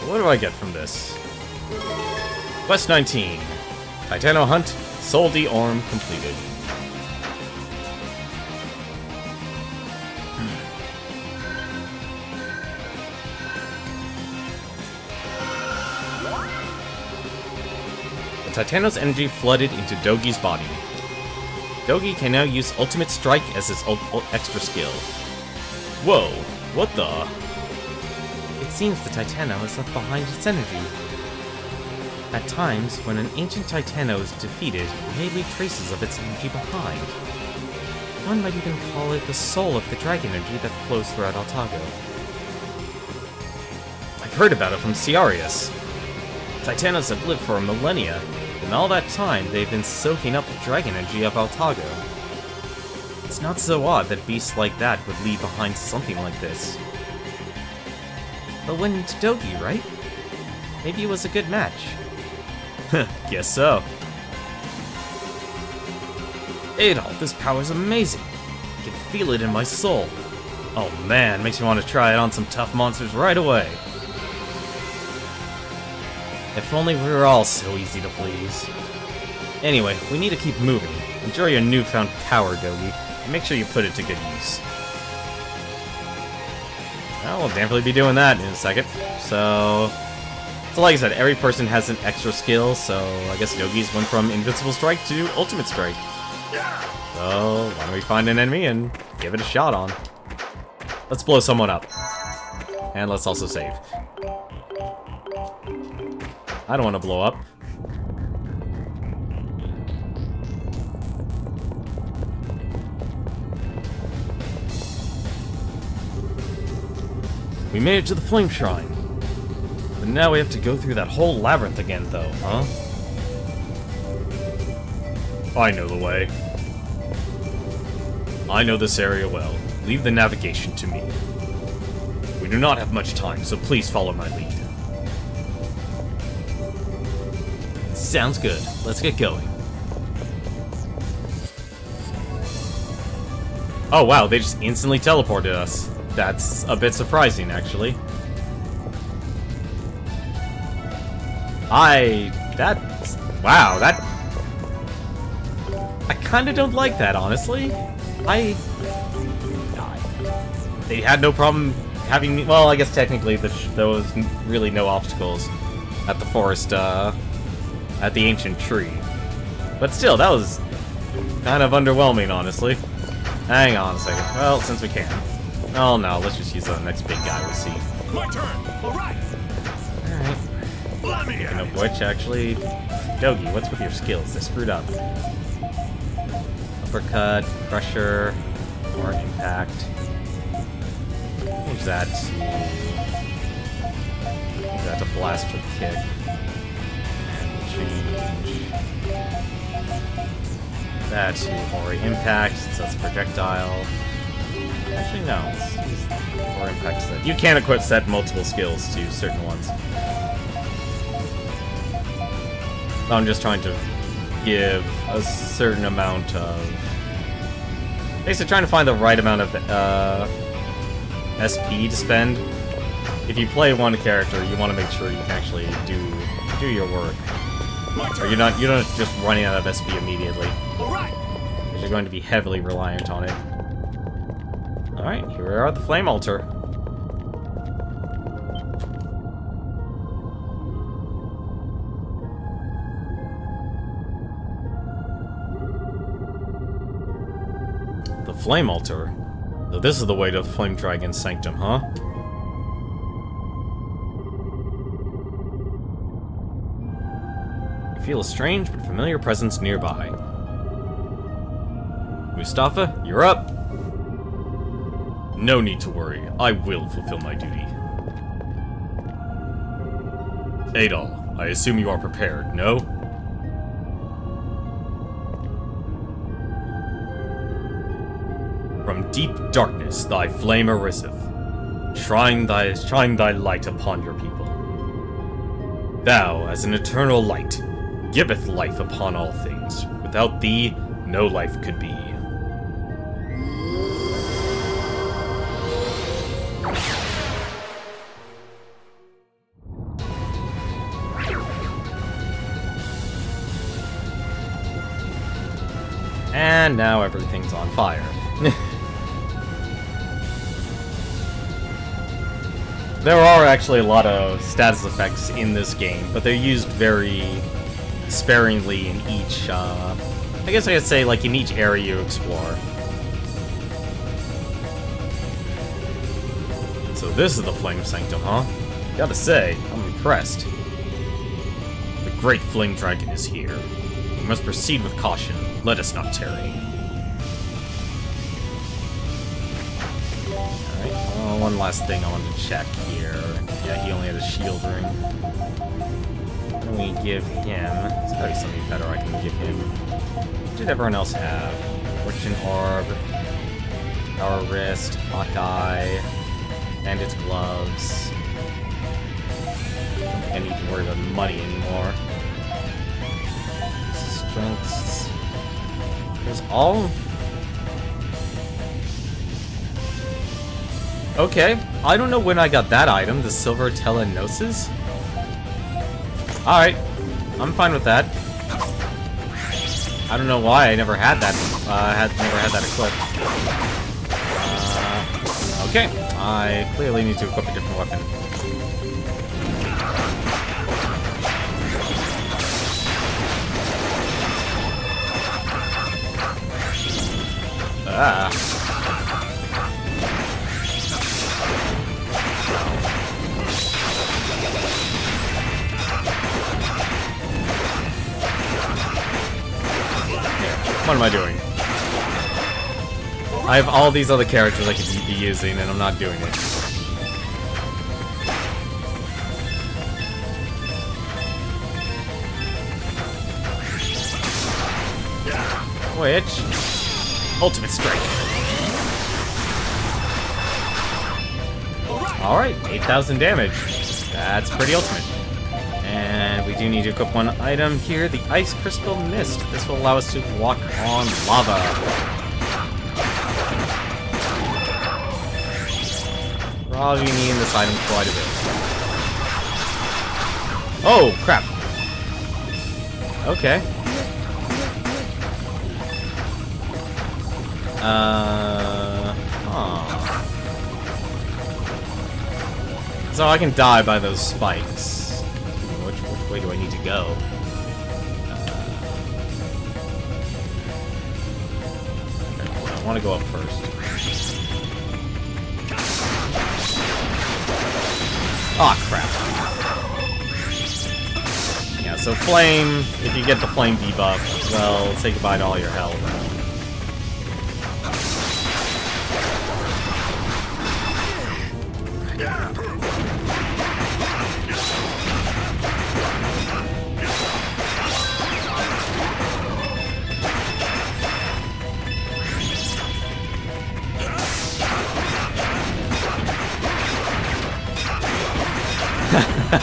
A: What do I get from this? Quest 19. Titano hunt, Soul D Orm completed. The Titano's energy flooded into Dogi's body. Dogi can now use Ultimate Strike as his extra skill. Whoa, what the? It seems the Titano is left behind its energy. At times, when an ancient Titano is defeated, it may leave traces of its energy behind. One might even call it the soul of the dragon energy that flows throughout Altago. I've heard about it from Ciarius. Titanos have lived for millennia, and all that time they've been soaking up the dragon energy of Altago. It's not so odd that beasts like that would leave behind something like this. But went to Dogi, right? Maybe it was a good match. Guess so. Adolf, this power's amazing. I can feel it in my soul. Oh man, makes me want to try it on some tough monsters right away. If only we were all so easy to please. Anyway, we need to keep moving. Enjoy your newfound power, Dogi, and make sure you put it to good use. Well, we'll definitely be doing that in a second. So like I said, every person has an extra skill, so I guess Dogi's went from Invincible Strike to Ultimate Strike. So, why don't we find an enemy and give it a shot on? Let's blow someone up. And let's also save. I don't want to blow up. We made it to the Flame Shrine. But now we have to go through that whole labyrinth again, though, huh? I know the way. I know this area well. Leave the navigation to me. We do not have much time, so please follow my lead. Sounds good. Let's get going. Oh wow, they just instantly teleported us. That's a bit surprising, actually. Wow, that... I kinda don't like that, honestly. They had no problem having me... Well, I guess technically there was really no obstacles at the forest, at the ancient tree. But still, that was kind of underwhelming, honestly. Hang on a second. Well, since we can. Oh no, let's just use the next big guy, we'll see.
C: My turn. All right.
A: Alright. Speaking of which, actually... Dogi, what's with your skills? They're screwed up. Uppercut, Crusher, or Impact. Use that to blast with kick. And change that to Ori Impact, since that's a projectile. Actually, no. Let's use Ori Impact set. You can equip set multiple skills to certain ones. I'm just trying to give a certain amount of... Basically trying to find the right amount of SP to spend. If you play one character, you want to make sure you can actually do your work. Or you're not just running out of SP immediately. Because you're going to be heavily reliant on it. Alright, here we are at the Flame Altar. flame altar. So this is the way to the flame dragon's sanctum, huh? You feel a strange but familiar presence nearby. Mustafa, you're up! No need to worry, I will fulfill my duty. Adol, I assume you are prepared, no? From deep darkness thy flame ariseth. Shine thy light upon your people. Thou, as an eternal light, giveth life upon all things. Without thee, no life could be. And now everything's on fire. There are actually a lot of status effects in this game, but they're used very sparingly in each, I guess I could say, like, in each area you explore. So this is the Flame Sanctum, huh? Gotta say, I'm impressed. The Great Flame Dragon is here. We must proceed with caution. Let us not tarry. Alright, well, one last thing I wanted to check here. Yeah, he only had a shield ring. What can we give him? There's probably something better I can give him. What did everyone else have? Fortune Orb, Power Wrist, Hawkeye, Bandit's Gloves. I don't think I need to worry about money anymore. Strengths. There's all... Okay, I don't know when I got that item, the Silver Telenosis. Alright, I'm fine with that. I don't know why I never had that. Never had that equipped. Okay, I clearly need to equip a different weapon. Ah. What am I doing? I have all these other characters I could be using, and I'm not doing it. Which... Ultimate Strike. Alright, 8,000 damage. That's pretty ultimate. And we do need to equip one item here, the Ice Crystal Mist. This will allow us to walk on lava. Probably needing this item quite a bit. Oh, crap. Okay. So I can die by those spikes. Which way do I need to go? I want to go up first. Aw, crap. Yeah, so flame, if you get the flame debuff, well, say goodbye to all your health.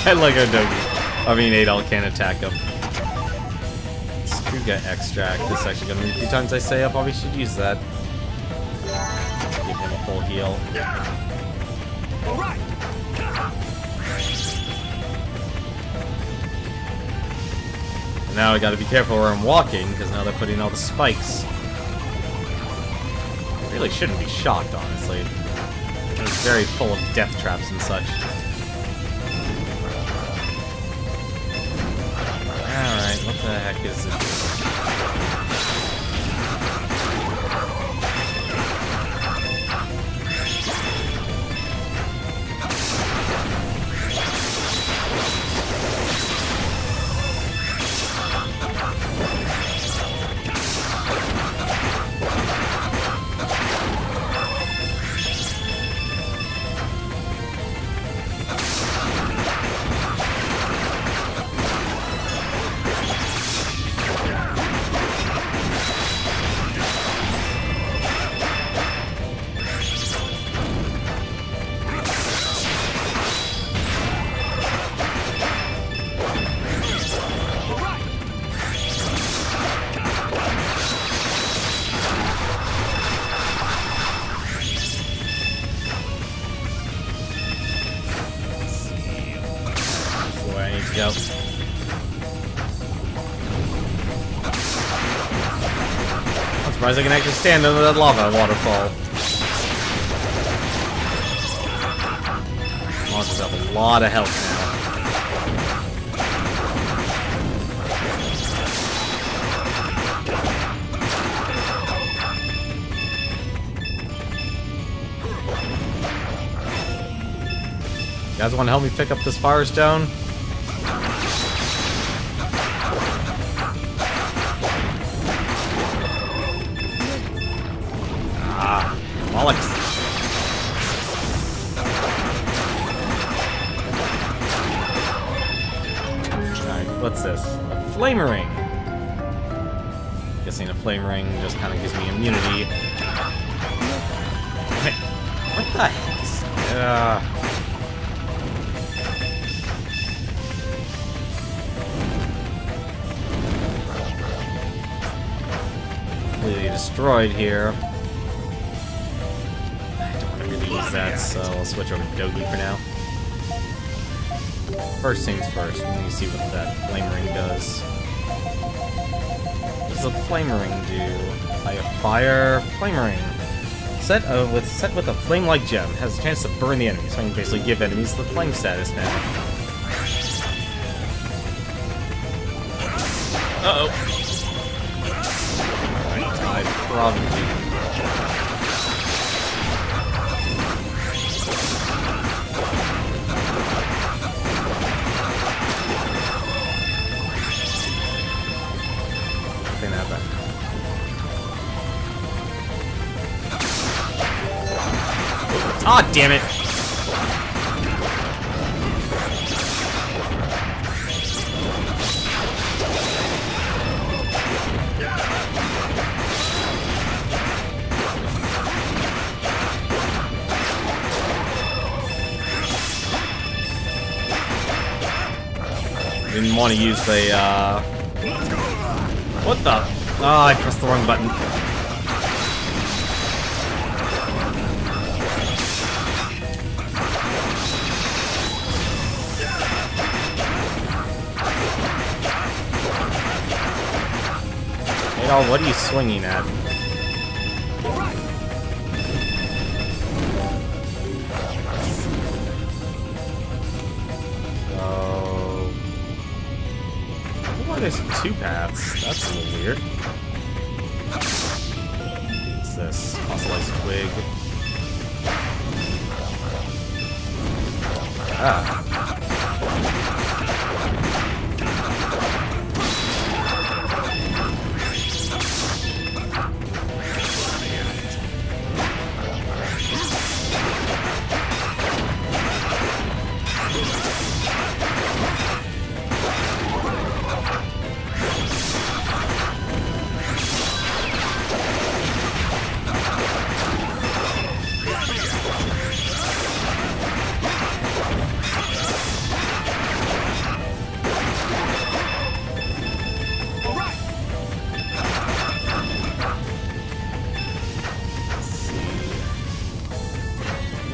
A: I like how Adol can't attack him. Screw get extract. This is actually gonna be a few times I say I probably should use that. Give him a full heal. And now I gotta be careful where I'm walking, because now they're putting all the spikes. I really shouldn't be shocked, honestly. It's very full of death traps and such. Alright, what the heck is it? Go. I'm surprised I can actually stand under that lava waterfall. Monsters have a lot of health now. You guys want to help me pick up this firestone? Ah, bollocks. Alright, what's this? A flame ring. Guessing a flame ring just kind of gives me immunity. Wait, what the heck is... Completely destroyed here. I don't want to really use that, so I'll switch over to Dogi for now. First things first, we need to see what that flame ring does. What does the flame ring do? Fire flame ring. Set with a flame-like gem. Has a chance to burn the enemy, so I can basically give enemies the flame status now. Uh-oh. I probably... Ah, oh, damn it! Didn't want to use the, what the? Ah, I pressed the wrong button. Hey, oh, what are you swinging at? There's two paths. That's a little weird. What's this? Fossilized twig. Ah.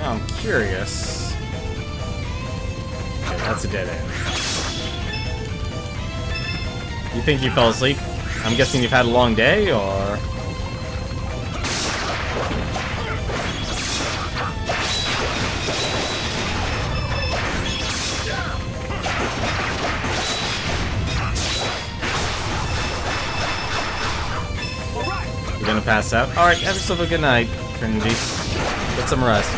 A: I'm curious. Okay, that's a dead end. You think you fell asleep? I'm guessing you've had a long day, or... You're gonna pass out? Alright, have yourself a good night, Trinity. Get some rest.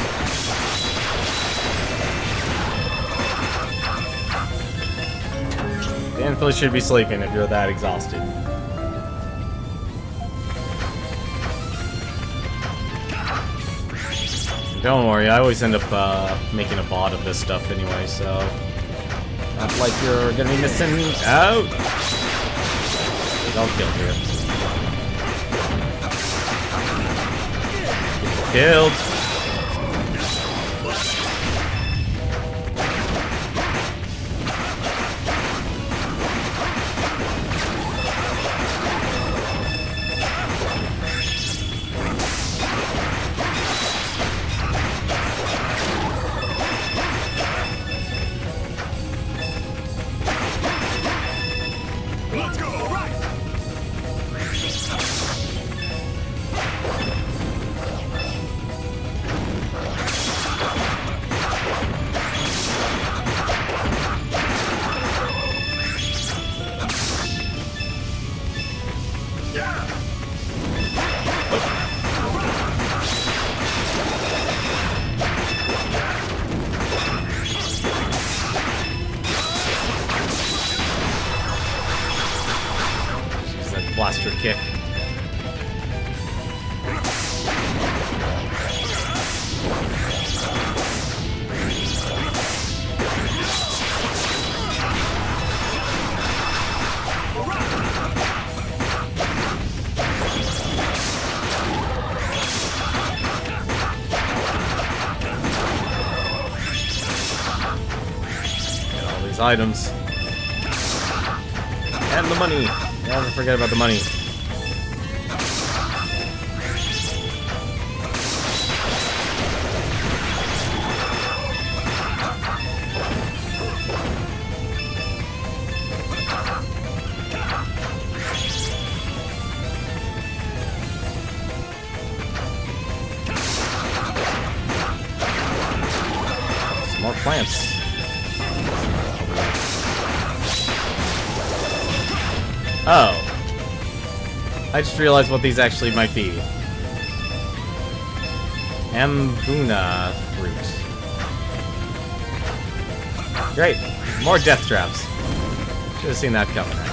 A: You definitely should be sleeping if you're that exhausted. Don't worry, I always end up making a bot of this stuff anyway, so... Not like you're gonna be missing out! I'll kill here. Killed! extra kick. Items. And the money! Never forget about the money. Some more plants. Oh. I just realized what these actually might be. Ambuna fruit. Great. More death traps. Should have seen that coming, actually.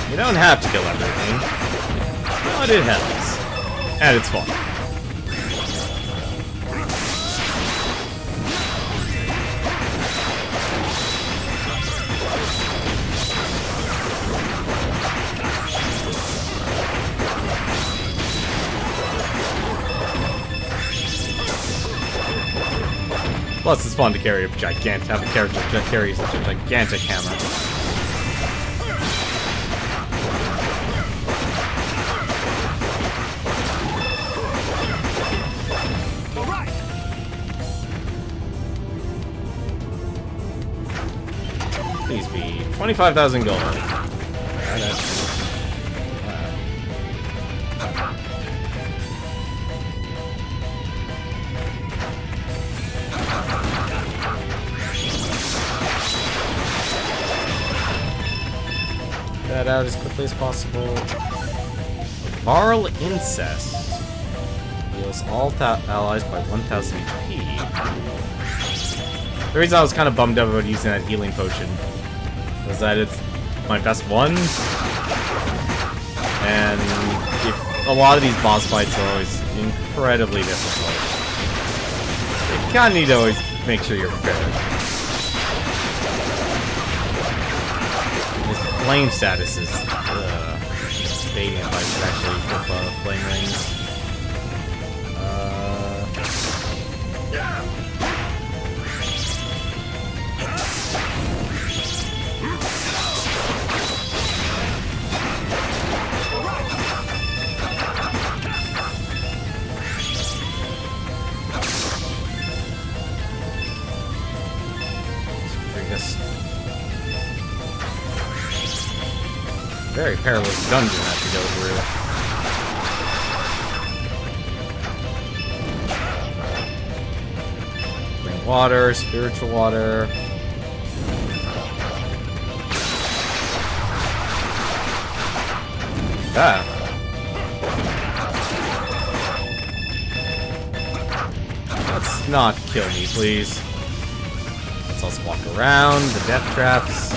A: You don't have to kill everything, but it helps. And it's fun. Plus, it's fun to carry a gigantic, have a character that carries such a gigantic hammer. Please be 25,000 gold. That out as quickly as possible. Varl Incest. Heals all allies by 1,000 HP. The reason I was kind of bummed out about using that healing potion was that it's my best one, and a lot of these boss fights are always incredibly difficult. You kind of need to always make sure you're prepared. His flame status is debating if I should actually flip flame rings. Very perilous dungeon I have to go through. Bring water, spiritual water. Ah. Let's not kill me, please. Let's also walk around the death traps.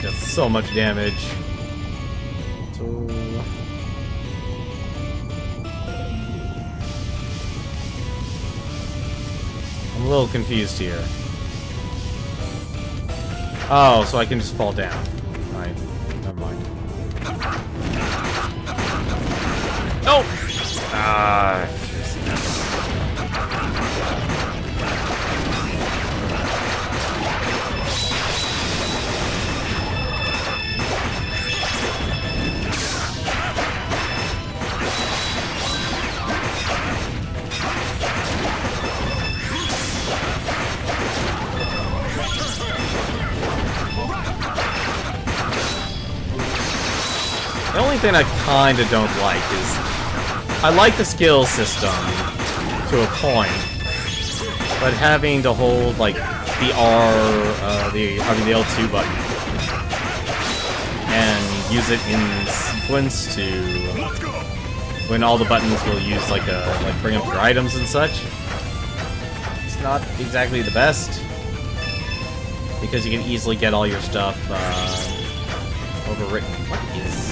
A: That's so much damage. So... I'm a little confused here. Oh, so I can just fall down. Right. Never mind. No! Ah, thing I kinda don't like is... I like the skill system to a point, but having to hold, like, the the L2 button and use it in sequence to... when all the buttons will use, like, bring up your items and such. It's not exactly the best, because you can easily get all your stuff, overwritten. What is...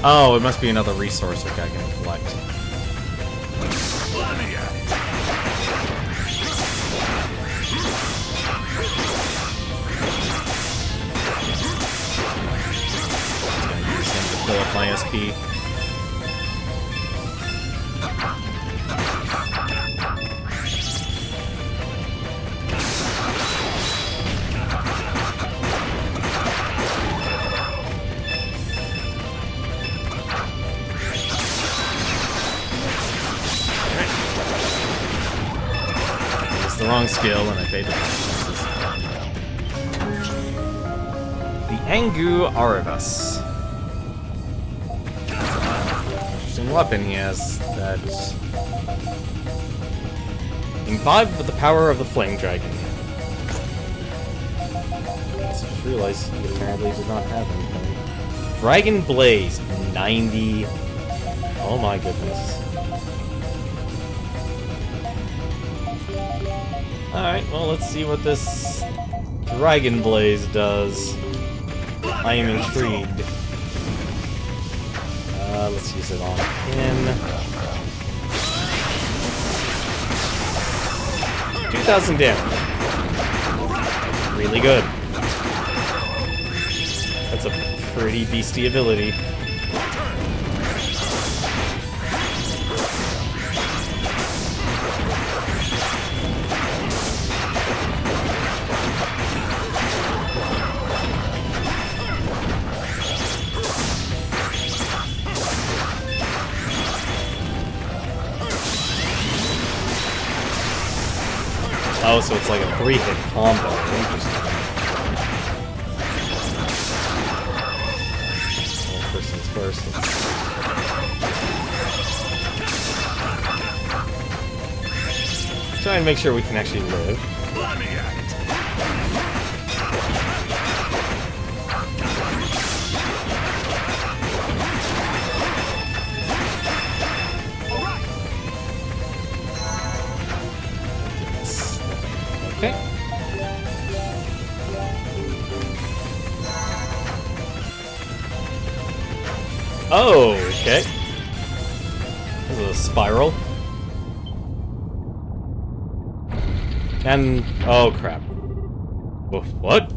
A: Oh, it must be another resource which I can collect. Use him to fill up my SP. The wrong skill, and I paid the consequences. The Angu Arivas. Interesting weapon he has that... Imbibed with the power of the Flame Dragon. I just realized he apparently did not have anything. Dragon Blaze, 90. Oh my goodness. Alright, well, let's see what this Dragon Blaze does. I am intrigued. Let's use it on him. 2,000 damage. Really good. That's a pretty beastie ability. Oh, so it's like a 3-hit combo. Interesting. Well, first things first. Let's try and make sure we can actually live. Okay. Oh, okay. This is a spiral. And... oh, crap. What?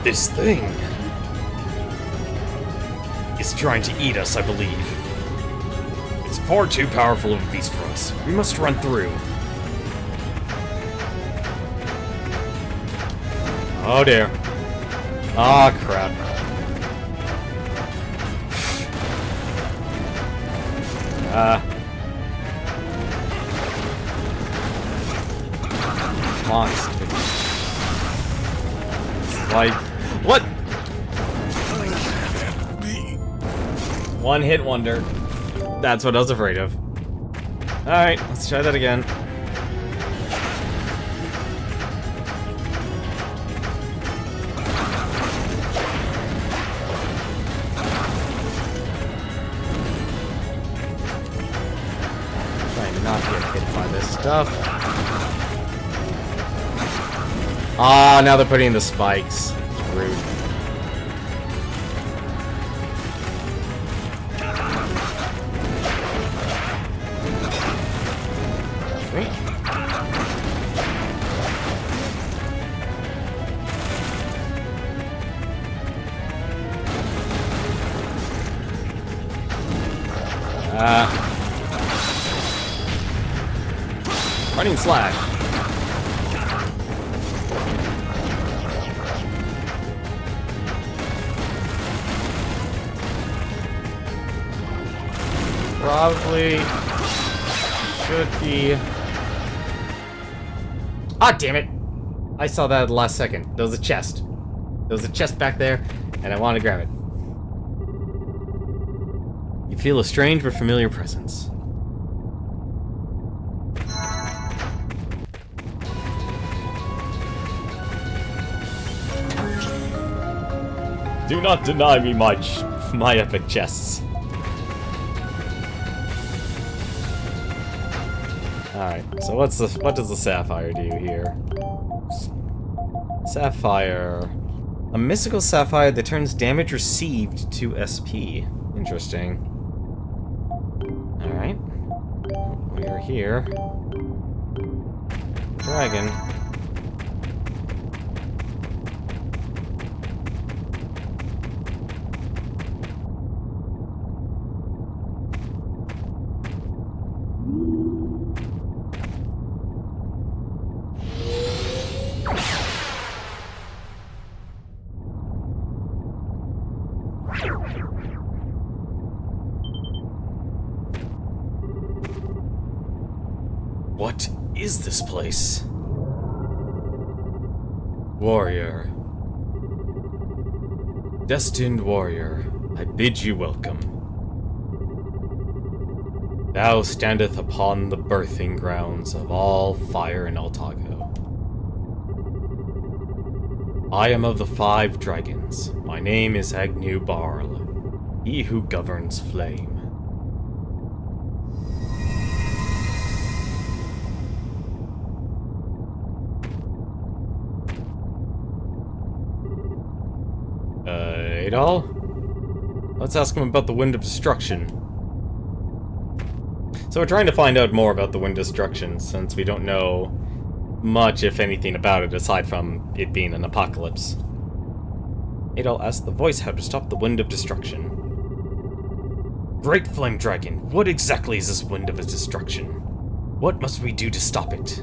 A: This thing is trying to eat us, I believe. It's far too powerful of a beast for us. We must run through. Oh dear. Ah, crap. Come on, stupid. Like, what? One hit wonder. That's what I was afraid of. Alright, let's try that again. Trying to not get hit by this stuff. Ah, now they're putting in the spikes. It's rude. Running slash. probably should be... Ah, damn it! I saw that at the last second. There was a chest. There was a chest back there, and I wanted to grab it. You feel a strange but familiar presence. Do not deny me my epic chests. Alright, so what does the sapphire do here? Sapphire. A mystical sapphire that turns damage received to SP. Interesting. Alright. We are here. Dragon. What is this place? Warrior. Destined warrior, I bid you welcome. Thou standeth upon the birthing grounds of all fire in Altago. I am of the 5 dragons. My name is Agnew Barl, he who governs flame. Adol? Let's ask him about the Wind of Destruction. So we're trying to find out more about the Wind of Destruction, since we don't know much, if anything, about it, aside from it being an apocalypse. Adol asked the voice how to stop the Wind of Destruction. Great Flame Dragon, what exactly is this Wind of Destruction? What must we do to stop it?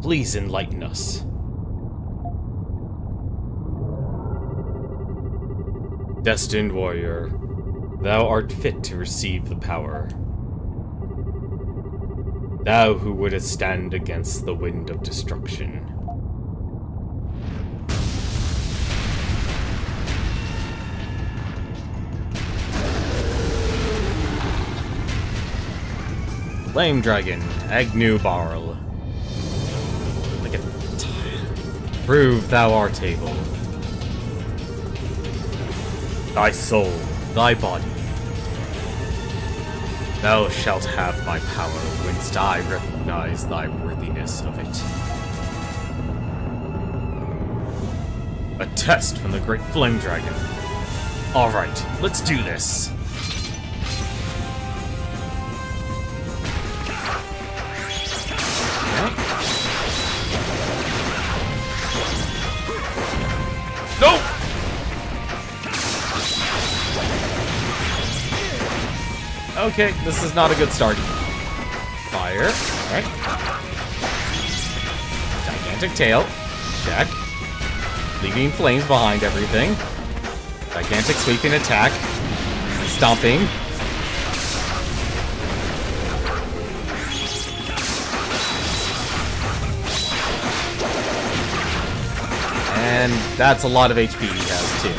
A: Please enlighten us. Destined warrior, thou art fit to receive the power. Thou who wouldst stand against the Wind of Destruction. Flame Dragon, Agnew Barl. Like a prove thou art able. Thy soul, thy body. Thou shalt have my power, whence I recognize thy worthiness of it. A test from the Great Flame Dragon. Alright, let's do this. No! Okay, this is not a good start. Fire. Alright. Gigantic tail. Check. Leaving flames behind everything. Gigantic sweeping attack. Stomping. And that's a lot of HP he has, too.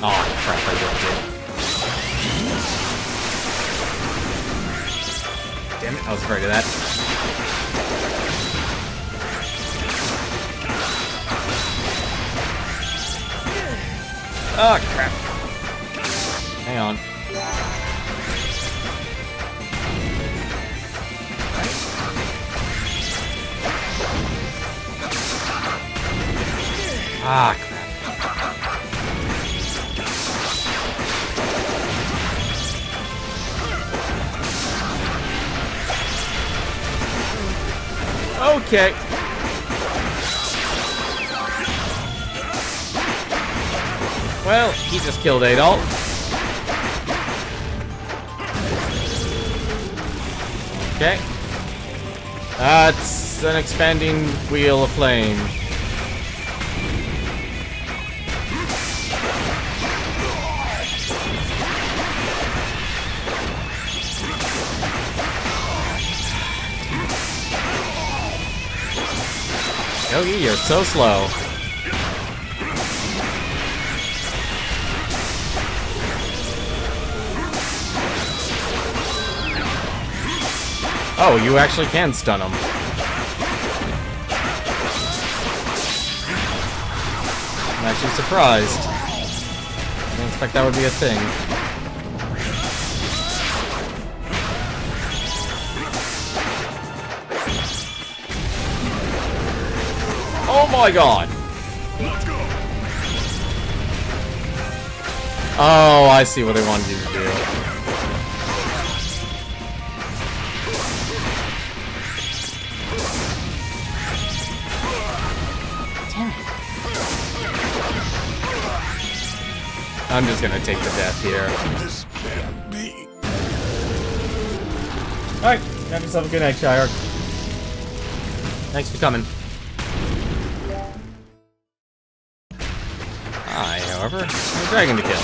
A: Oh, crap, I whipped it. Damn it, I was afraid of that. Oh, crap. Hang on. Ah, crap. Okay. Well, he just killed Adol. Okay. That's an expanding wheel of flame. Yogi, you're so slow. Oh, you actually can stun him. I'm actually surprised. I didn't expect that would be a thing. Oh my god! Oh, I see what they wanted you to do. I'm just gonna take the death here.
B: This can't be.
A: Alright, have yourself a good night, Shire. Thanks for coming. I, however, have a dragon to kill.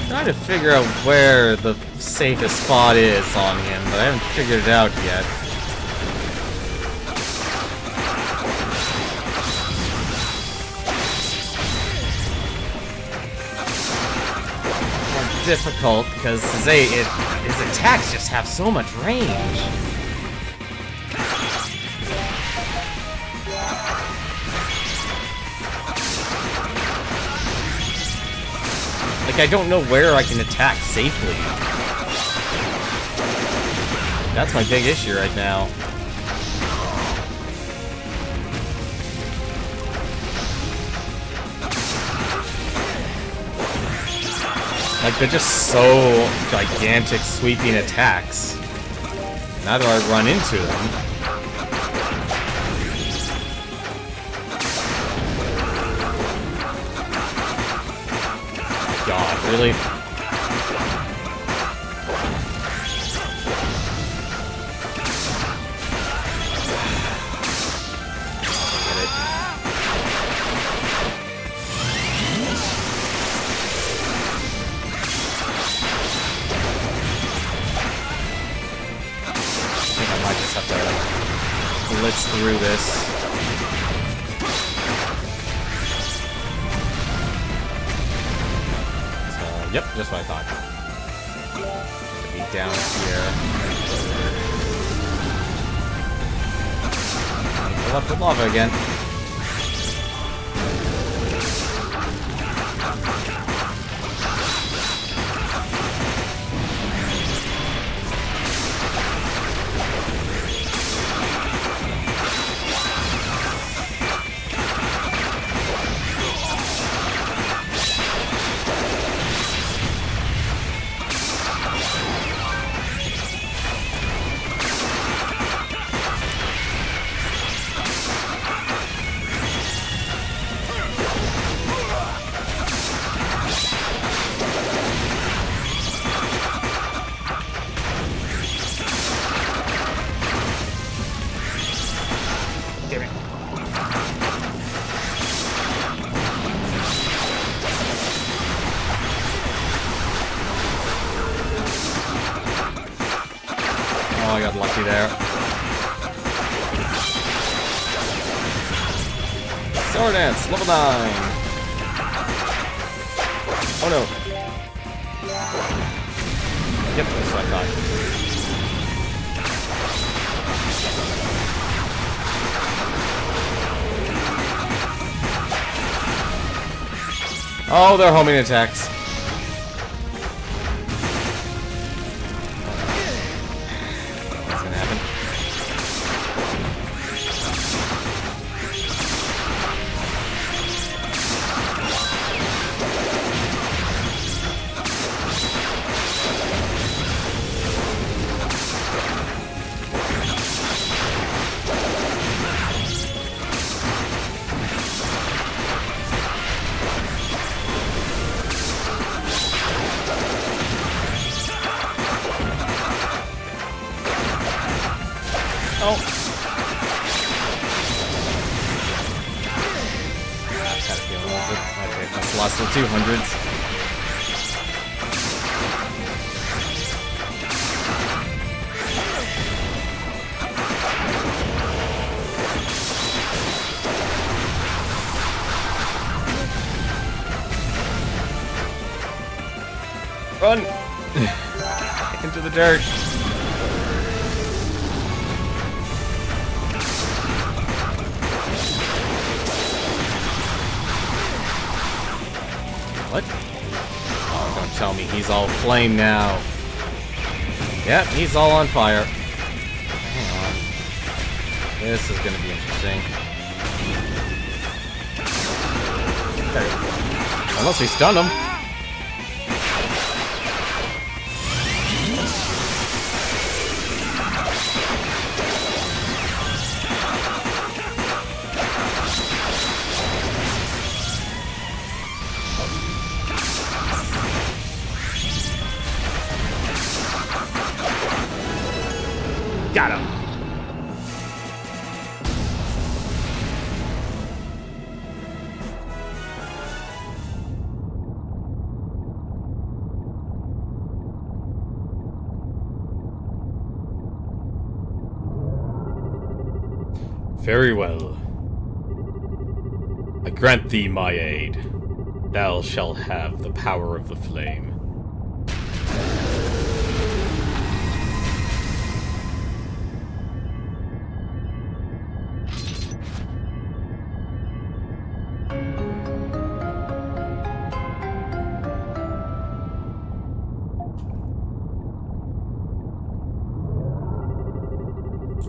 A: Trying to figure out where the safest spot is on him, but I haven't figured it out yet. More difficult because his attacks just have so much range. Like, I don't know where I can attack safely. That's my big issue right now. Like, they're just so gigantic sweeping attacks. Now that I run into them. God, really? Get it. I think I might just have to blitz through this. Yep, just what I thought. Should be down here. Fill up with lava again. Oh, I got lucky there. Sword Dance, level 9! Oh no. Yep, that's what I thought. Oh, they're homing attacks. Oh. Just had a feeling of it. Okay, that's the last of the 200s. Run! Into the dirt. What? Oh, don't tell me he's all flame now. Yep, he's all on fire. Hang on. This is gonna be interesting. Okay. Unless we stun him. Got him. Very well. I grant thee my aid. Thou shalt have the power of the flame.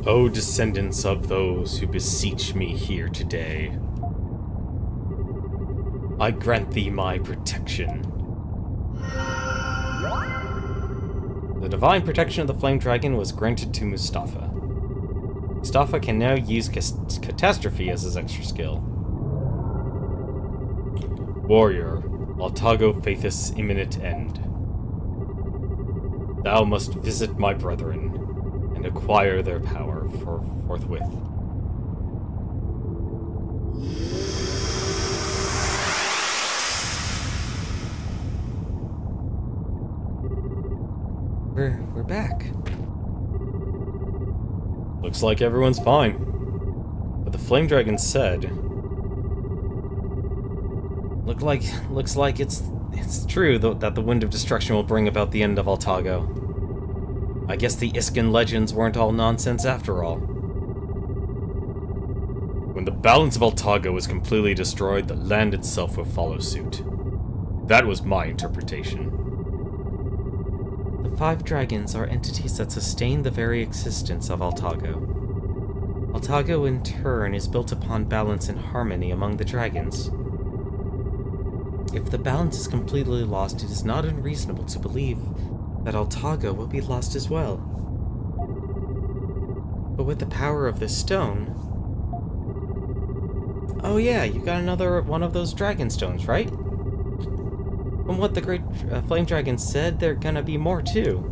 A: O descendants of those who beseech me here today, I grant thee my protection. The divine protection of the Flame Dragon was granted to Mustafa. Mustafa can now use Catastrophe as his extra skill. Warrior, Altago faitheth's imminent end. Thou must visit my brethren and acquire their power forthwith. We're back. Looks like everyone's fine. But the Flame Dragon said, looks like it's true that the Wind of Destruction will bring about the end of Altago. I guess the Iskan legends weren't all nonsense after all. When the balance of Altago is completely destroyed, the land itself will follow suit. That was my interpretation. The 5 dragons are entities that sustain the very existence of Altago. Altago, in turn, is built upon balance and harmony among the dragons. If the balance is completely lost, it is not unreasonable to believe that Altago will be lost as well. But with the power of this stone... Oh yeah, you got another one of those dragon stones, right? From what the great flame dragon said, there are gonna be more too.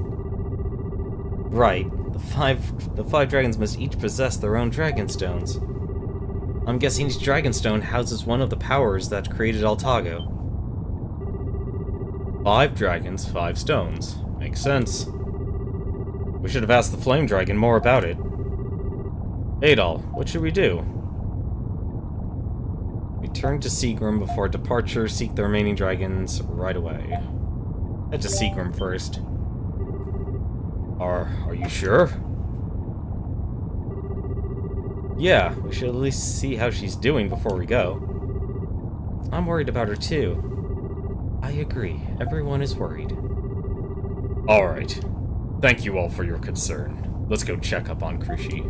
A: Right, the five dragons must each possess their own dragon stones. I'm guessing each dragon stone houses one of the powers that created Altago. 5 dragons, 5 stones. Makes sense. We should have asked the Flame Dragon more about it. Adol, what should we do? Return to Seagram before departure. Seek the remaining dragons right away. Head to Seagram first. Are you sure? Yeah, we should at least see how she's doing before we go. I'm worried about her too. I agree. Everyone is worried. Alright. Thank you all for your concern. Let's go check up on Krushi.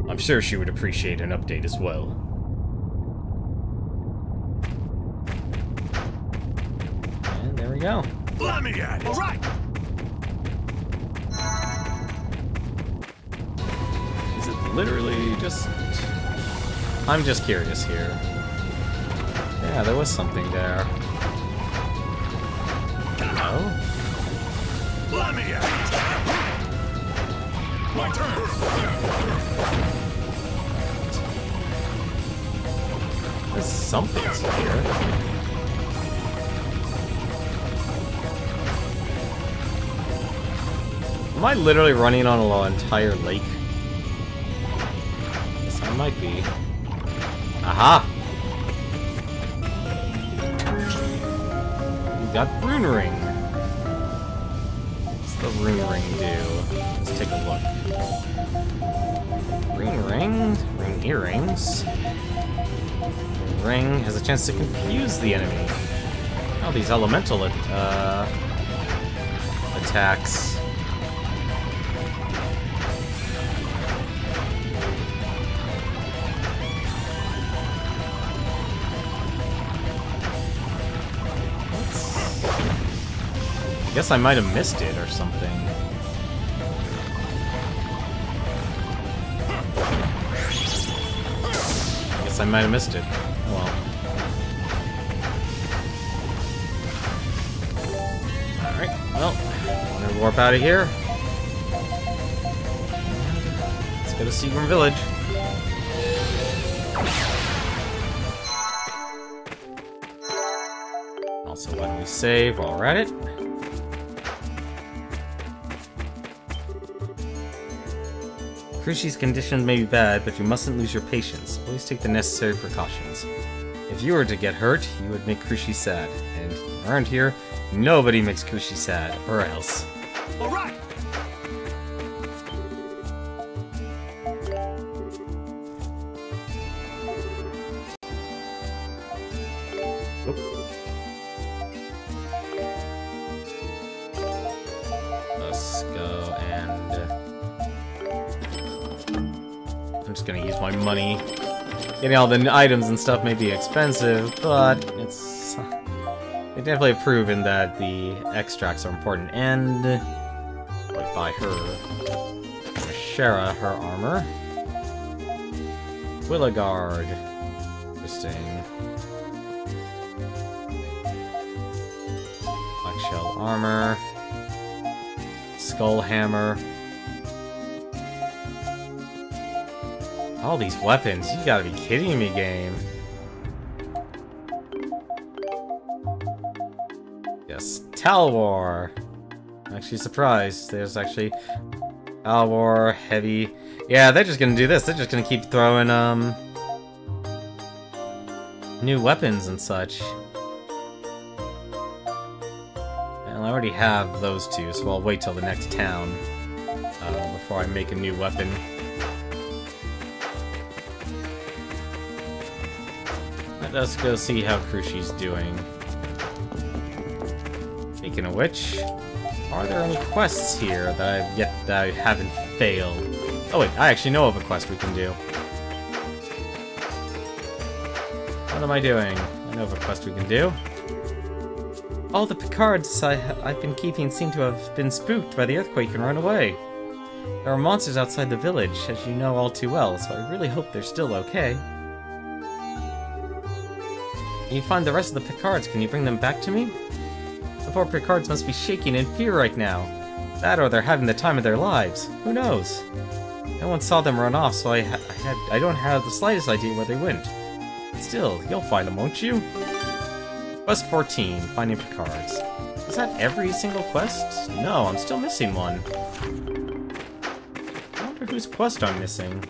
A: I'm sure she would appreciate an update as well. And there we go.
C: Let me at it! Alright!
A: Is it literally just... I'm just curious here. Yeah, there was something there. Hello?
C: Let me at it!
B: My turn.
A: There's something's here. Am I literally running on an entire lake? Yes, I might be. Aha! We got Rune Ring. What's the Rune Ring do? Let's take a look. Rune Ring? Ring earrings. Rune Ring has a chance to confuse the enemy. Oh, these elemental attacks. I guess I might have missed it or something. I guess I might have missed it. Well. Alright, well, I'm gonna warp out of here. Let's go to Seagram Village. Also, why don't we save while we're at it? Krushi's condition may be bad, but you mustn't lose your patience. Always take the necessary precautions. If you were to get hurt, you would make Krushi sad. And around here, nobody makes Krushi sad, or else.
C: All right.
A: Let's go and... I'm just gonna use my money. Getting all the items and stuff may be expensive, but it's... They definitely have proven that the extracts are important. And... Like, buy her... Shara, her armor. Willowguard. Interesting. Black shell armor. Skull hammer. All these weapons, you gotta be kidding me, game. Yes, Talwar. I'm actually surprised. There's actually Talwar, heavy. Yeah, they're just gonna do this. They're just gonna keep throwing new weapons and such. And I already have those two, so I'll wait till the next town before I make a new weapon. Let's go see how Krushi's doing. Speaking of which, are there any quests here that I haven't failed? Oh wait, I actually know of a quest we can do. What am I doing? I know of a quest we can do. All the Picards I've been keeping seem to have been spooked by the earthquake and run away. There are monsters outside the village, as you know all too well, so I really hope they're still okay. When you find the rest of the Picards, can you bring them back to me? The poor Picards must be shaking in fear right now. That or they're having the time of their lives. Who knows? No one saw them run off, so I don't have the slightest idea where they went. But still, you'll find them, won't you? Quest 14, Finding Picards. Is that every single quest? No, I'm still missing one. I wonder whose quest I'm missing.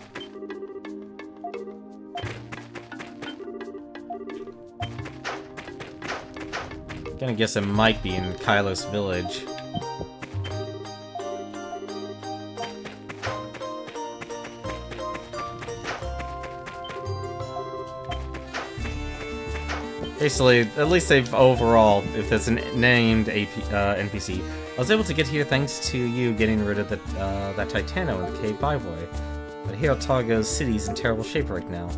A: Gonna guess it might be in Kylos Village. Basically, at least they've overall, if it's an named NPC, I was able to get here thanks to you getting rid of that Titano in the Cave Byway. But Hirotago's city's in terrible shape right now.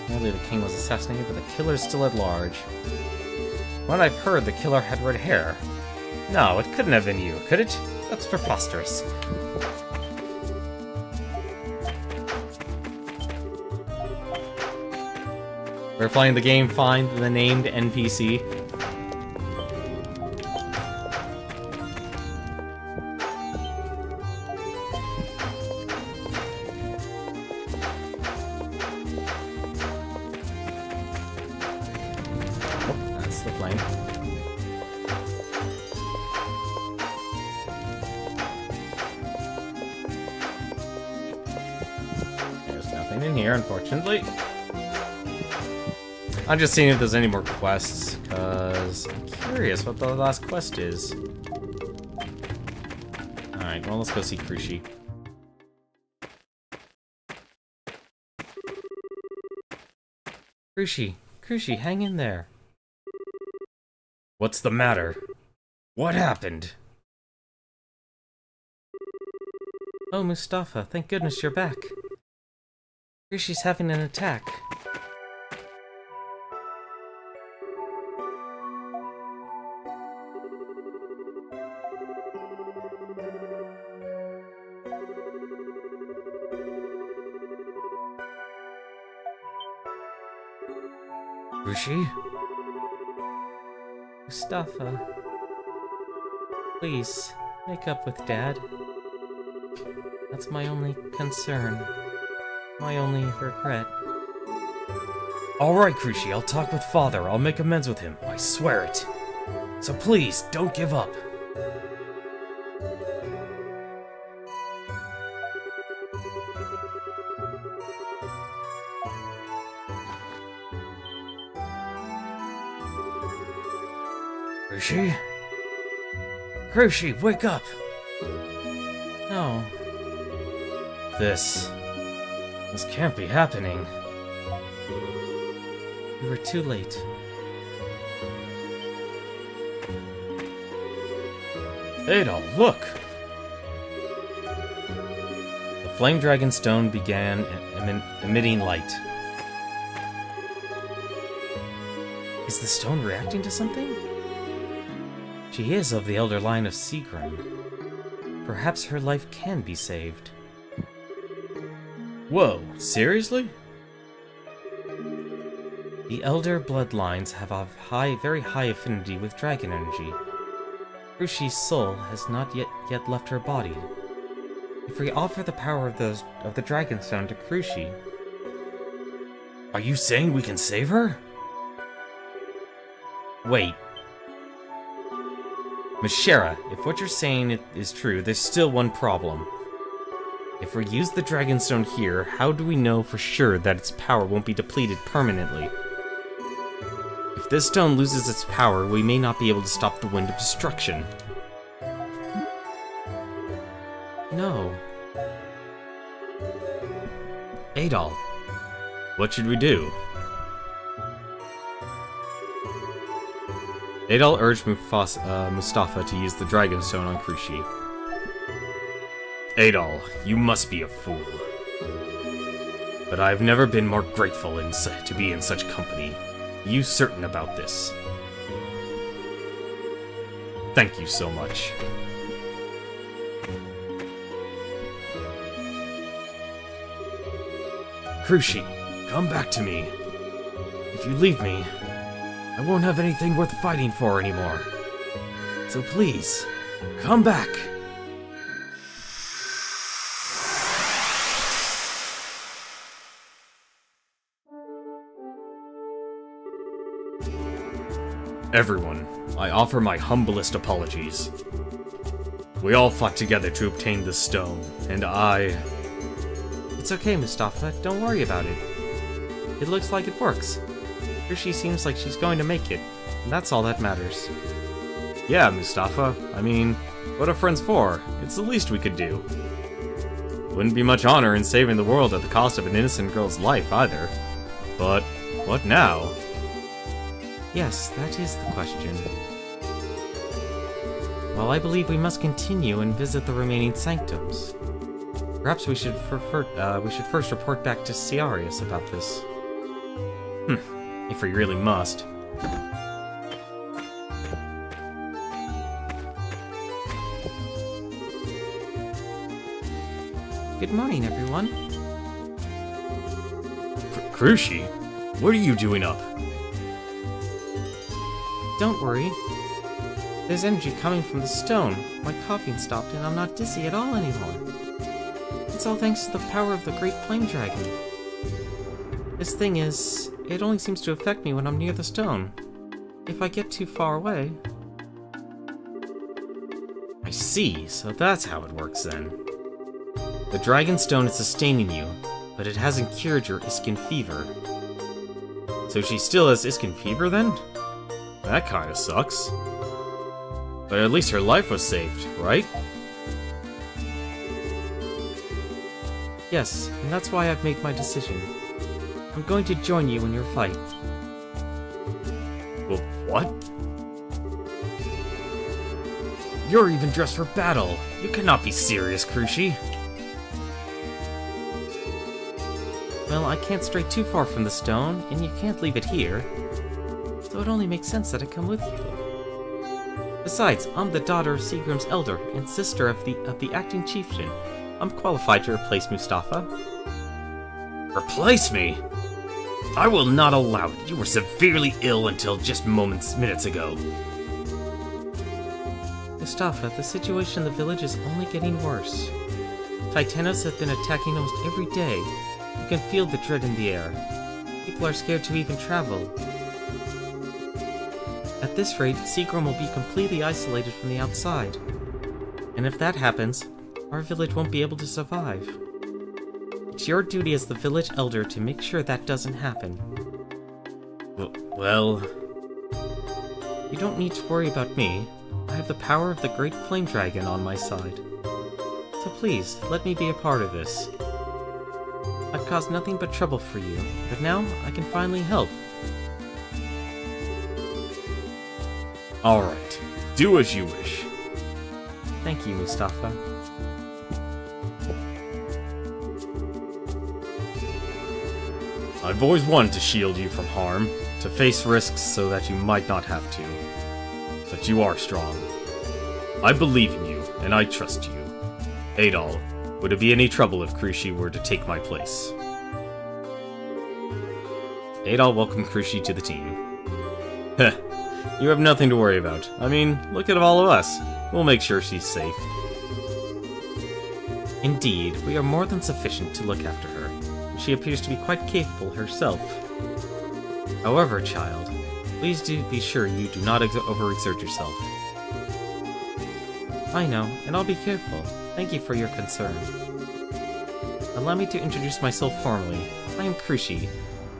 A: Nearly the king was assassinated, but the killer's still at large. When I've heard, the killer had red hair. No, it couldn't have been you, could it? That's preposterous. We're playing the game Find the Named NPC. fine. There's nothing in here, unfortunately. I'm just seeing if there's any more quests, because I'm curious what the last quest is. Alright, well, let's go see Krushi. Krushi, hang in there. What's the matter? What happened? Oh, Mustafa, thank goodness you're back. Krushi's having an attack. Krushi? Mustafa. Please, make up with Dad. That's my only concern. My only regret. Alright, Krushi, I'll talk with Father. I'll make amends with him. I swear it. So please, don't give up. Krushi? Krushi, wake up! No. This can't be happening. We were too late. Ada, look! The Flame Dragon Stone began emitting light. Is the stone reacting to something? She is of the elder line of Seagrim. Perhaps her life can be saved. Whoa, seriously? The elder bloodlines have a very high affinity with dragon energy. Krushi's soul has not yet left her body. If we offer the power of the Dragonstone to Krushi... Are you saying we can save her? Wait. Mishera, if what you're saying is true, there's still one problem. If we use the Dragonstone here, how do we know for sure that its power won't be depleted permanently? If this stone loses its power, we may not be able to stop the Wind of Destruction. No. Adol, what should we do? Adol urged Mustafa to use the Dragonstone on Krushi. Adol, you must be a fool. But I've never been more grateful to be in such company. Are you certain about this? Thank you so much. Krushi, come back to me. If you leave me, I won't have anything worth fighting for anymore. So please, come back. Everyone, I offer my humblest apologies. We all fought together to obtain this stone, and I... It's okay, Mustafa. Don't worry about it. It looks like it works. Krushi seems like she's going to make it, and that's all that matters. Yeah, Mustafa. I mean, what are friends for? It's the least we could do. Wouldn't be much honor in saving the world at the cost of an innocent girl's life, either. But, what now? Yes, that is the question. Well, I believe we must continue and visit the remaining sanctums. Perhaps we should first report back to Ciarius about this. If we really must. Good morning, everyone. Krushi, what are you doing up? Don't worry. There's energy coming from the stone. My coughing stopped and I'm not dizzy at all anymore. It's all thanks to the power of the Great Flame Dragon. This thing is... it only seems to affect me when I'm near the stone. if I get too far away. I see, so that's how it works then. The Dragonstone is sustaining you, but it hasn't cured your Iskin fever. So she still has Iskin fever then? That kinda sucks. But at least her life was saved, right? Yes, and that's why I've made my decision. I'm going to join you in your fight. Well, what? You're even dressed for battle! You cannot be serious, Krushi! Well, I can't stray too far from the stone, and you can't leave it here. So it only makes sense that I come with you. Besides, I'm the daughter of Seagram's elder and sister of the acting chieftain. I'm qualified to replace Mustafa. Replace me? I will not allow it. You were severely ill until just minutes ago. Mustafa, the situation in the village is only getting worse. Titanos have been attacking almost every day. You can feel the dread in the air. People are scared to even travel. At this rate, Seagram will be completely isolated from the outside. And if that happens, our village won't be able to survive. It's your duty as the village elder to make sure that doesn't happen. Well... You don't need to worry about me. I have the power of the Great Flame Dragon on my side. So please, let me be a part of this. I've caused nothing but trouble for you, but now I can finally help. Alright, do as you wish. Thank you, Mustafa. I've always wanted to shield you from harm, to face risks so that you might not have to. But you are strong. I believe in you, and I trust you. Adol, would it be any trouble if Krushi were to take my place? Adol welcomed Krushi to the team. Heh. You have nothing to worry about. I mean, look at all of us. We'll make sure she's safe. Indeed, we are more than sufficient to look after her. She appears to be quite capable herself. However, child, please do be sure you do not overexert yourself. I know, and I'll be careful. Thank you for your concern. Allow me to introduce myself formally. I am Krushi,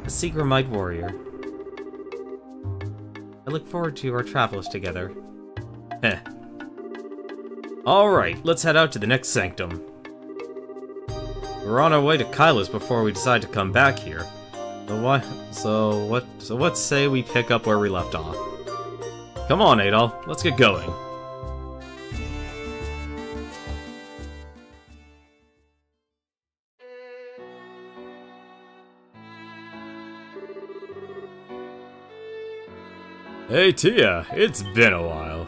A: a Seagramite warrior. I look forward to our travels together. Heh. Alright, let's head out to the next sanctum. We're on our way to Kyla's before we decide to come back here. So let's say we pick up where we left off. Come on, Adol, let's get going. Hey Tia, it's been a while.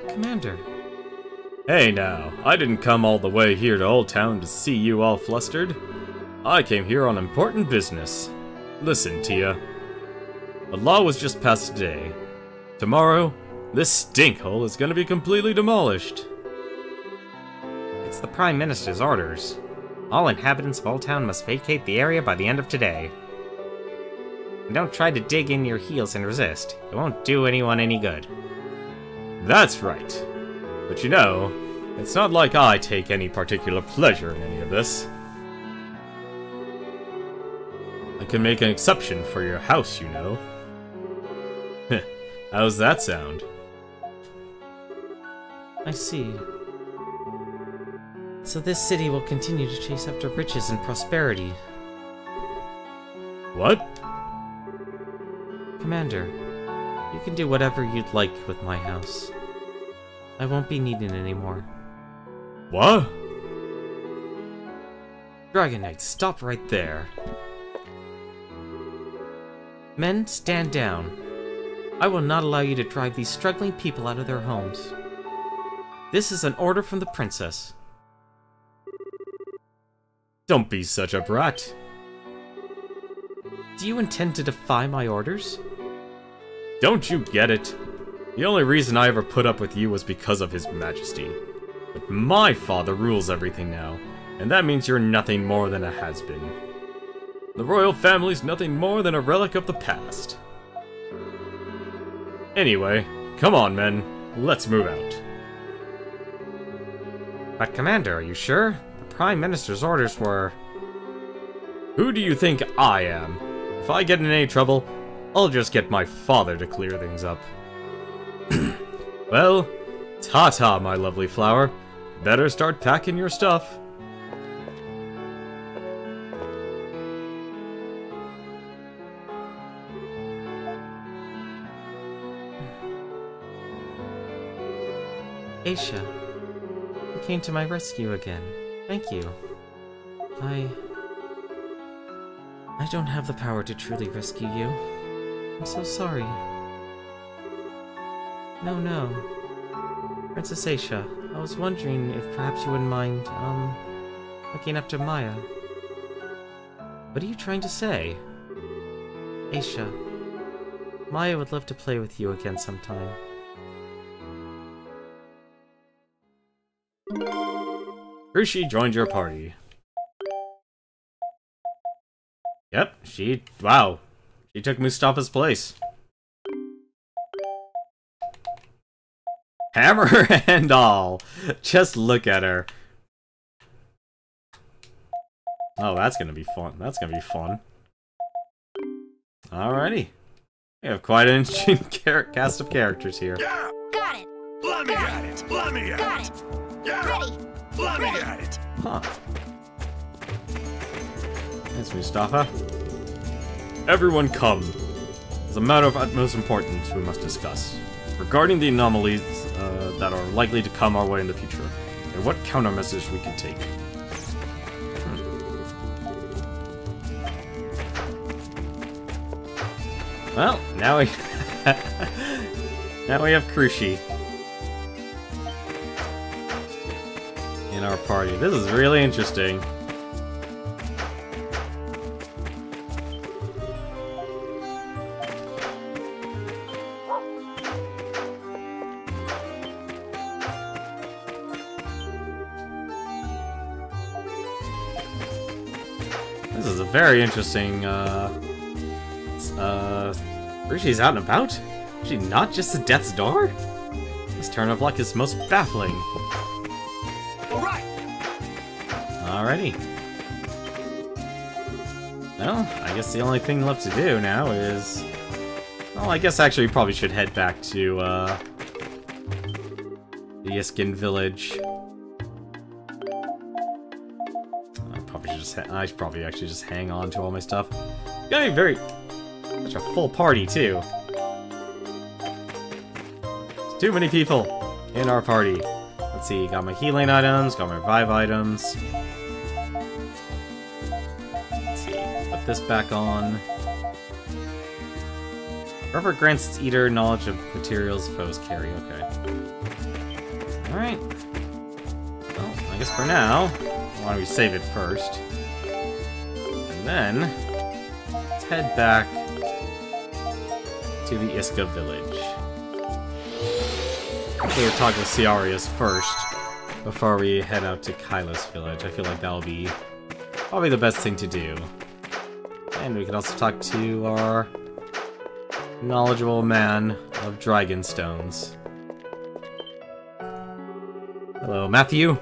A: Commander. Hey now, I didn't come all the way here to Old Town to see you all flustered. I came here on important business. Listen, Tia. A law was just passed today. Tomorrow, this stinkhole is gonna be completely demolished. It's the Prime Minister's orders. All inhabitants of Old Town must vacate the area by the end of today. And don't try to dig in your heels and resist. It won't do anyone any good. That's right. But you know, it's not like I take any particular pleasure in any of this. I can make an exception for your house, you know. How's that sound? I see. So this city will continue to chase after riches and prosperity. What? Commander, you can do whatever you'd like with my house. I won't be needed anymore. What? Dragon Knight, stop right there. Men, stand down. I will not allow you to drive these struggling people out of their homes. This is an order from the princess. Don't be such a brat. Do you intend to defy my orders? Don't you get it? The only reason I ever put up with you was because of His Majesty. But my father rules everything now, and that means you're nothing more than a has-been. The royal family's nothing more than a relic of the past. Anyway, come on, men. Let's move out. But Commander, are you sure? The Prime Minister's orders were... Who do you think I am? If I get in any trouble, I'll just get my father to clear things up. Well, ta-ta, my lovely flower. Better start packing your stuff.
D: Aisha, you came to my rescue again. Thank you. I don't have the power to truly rescue you. I'm so sorry. No. Princess Aisha, I was wondering if perhaps you wouldn't mind, looking after Maya. What are you trying to say? Aisha, Maya would love to play with you again sometime.
A: Rishi joined your party. Yep, wow. She took Mustafa's place. Hammer and all. Just look at her. Oh, that's gonna be fun. That's gonna be fun. Alrighty. We have quite an interesting cast of characters here.
B: Yeah!
C: Got it.
B: Let me at it! Let me at
C: Got
B: it!
C: it.
B: Yeah!
C: Ready.
B: Let me at it!
A: Huh. Thanks, Mustafa. Everyone come. As a matter of utmost importance, we must discuss. Regarding the anomalies that are likely to come our way in the future, and what countermeasures we can take. Well, now we... now we have Krushi in our party. This is really interesting. This is a very interesting, Rishi's out and about? Is she not just the Death's Door? This turn of luck is most baffling.
C: Alright.
A: Alrighty. Well, I guess the only thing left to do now is... Well, I guess actually we probably should head back to, the Iskin village. I should probably actually just hang on to all my stuff. It's gonna be very... Such a full party, too. There's too many people in our party. Let's see, got my healing items, got my revive items. Let's see, put this back on. Whoever grants its eater knowledge of materials foes carry, okay. Alright. Well, I guess for now, why don't we save it first? And then, let's head back to the Iska village. Hopefully we'll talk with Ciarius first, before we head out to Kylos village. I feel like that'll be probably the best thing to do. And we can also talk to our knowledgeable man of dragon stones. Hello, Matthew.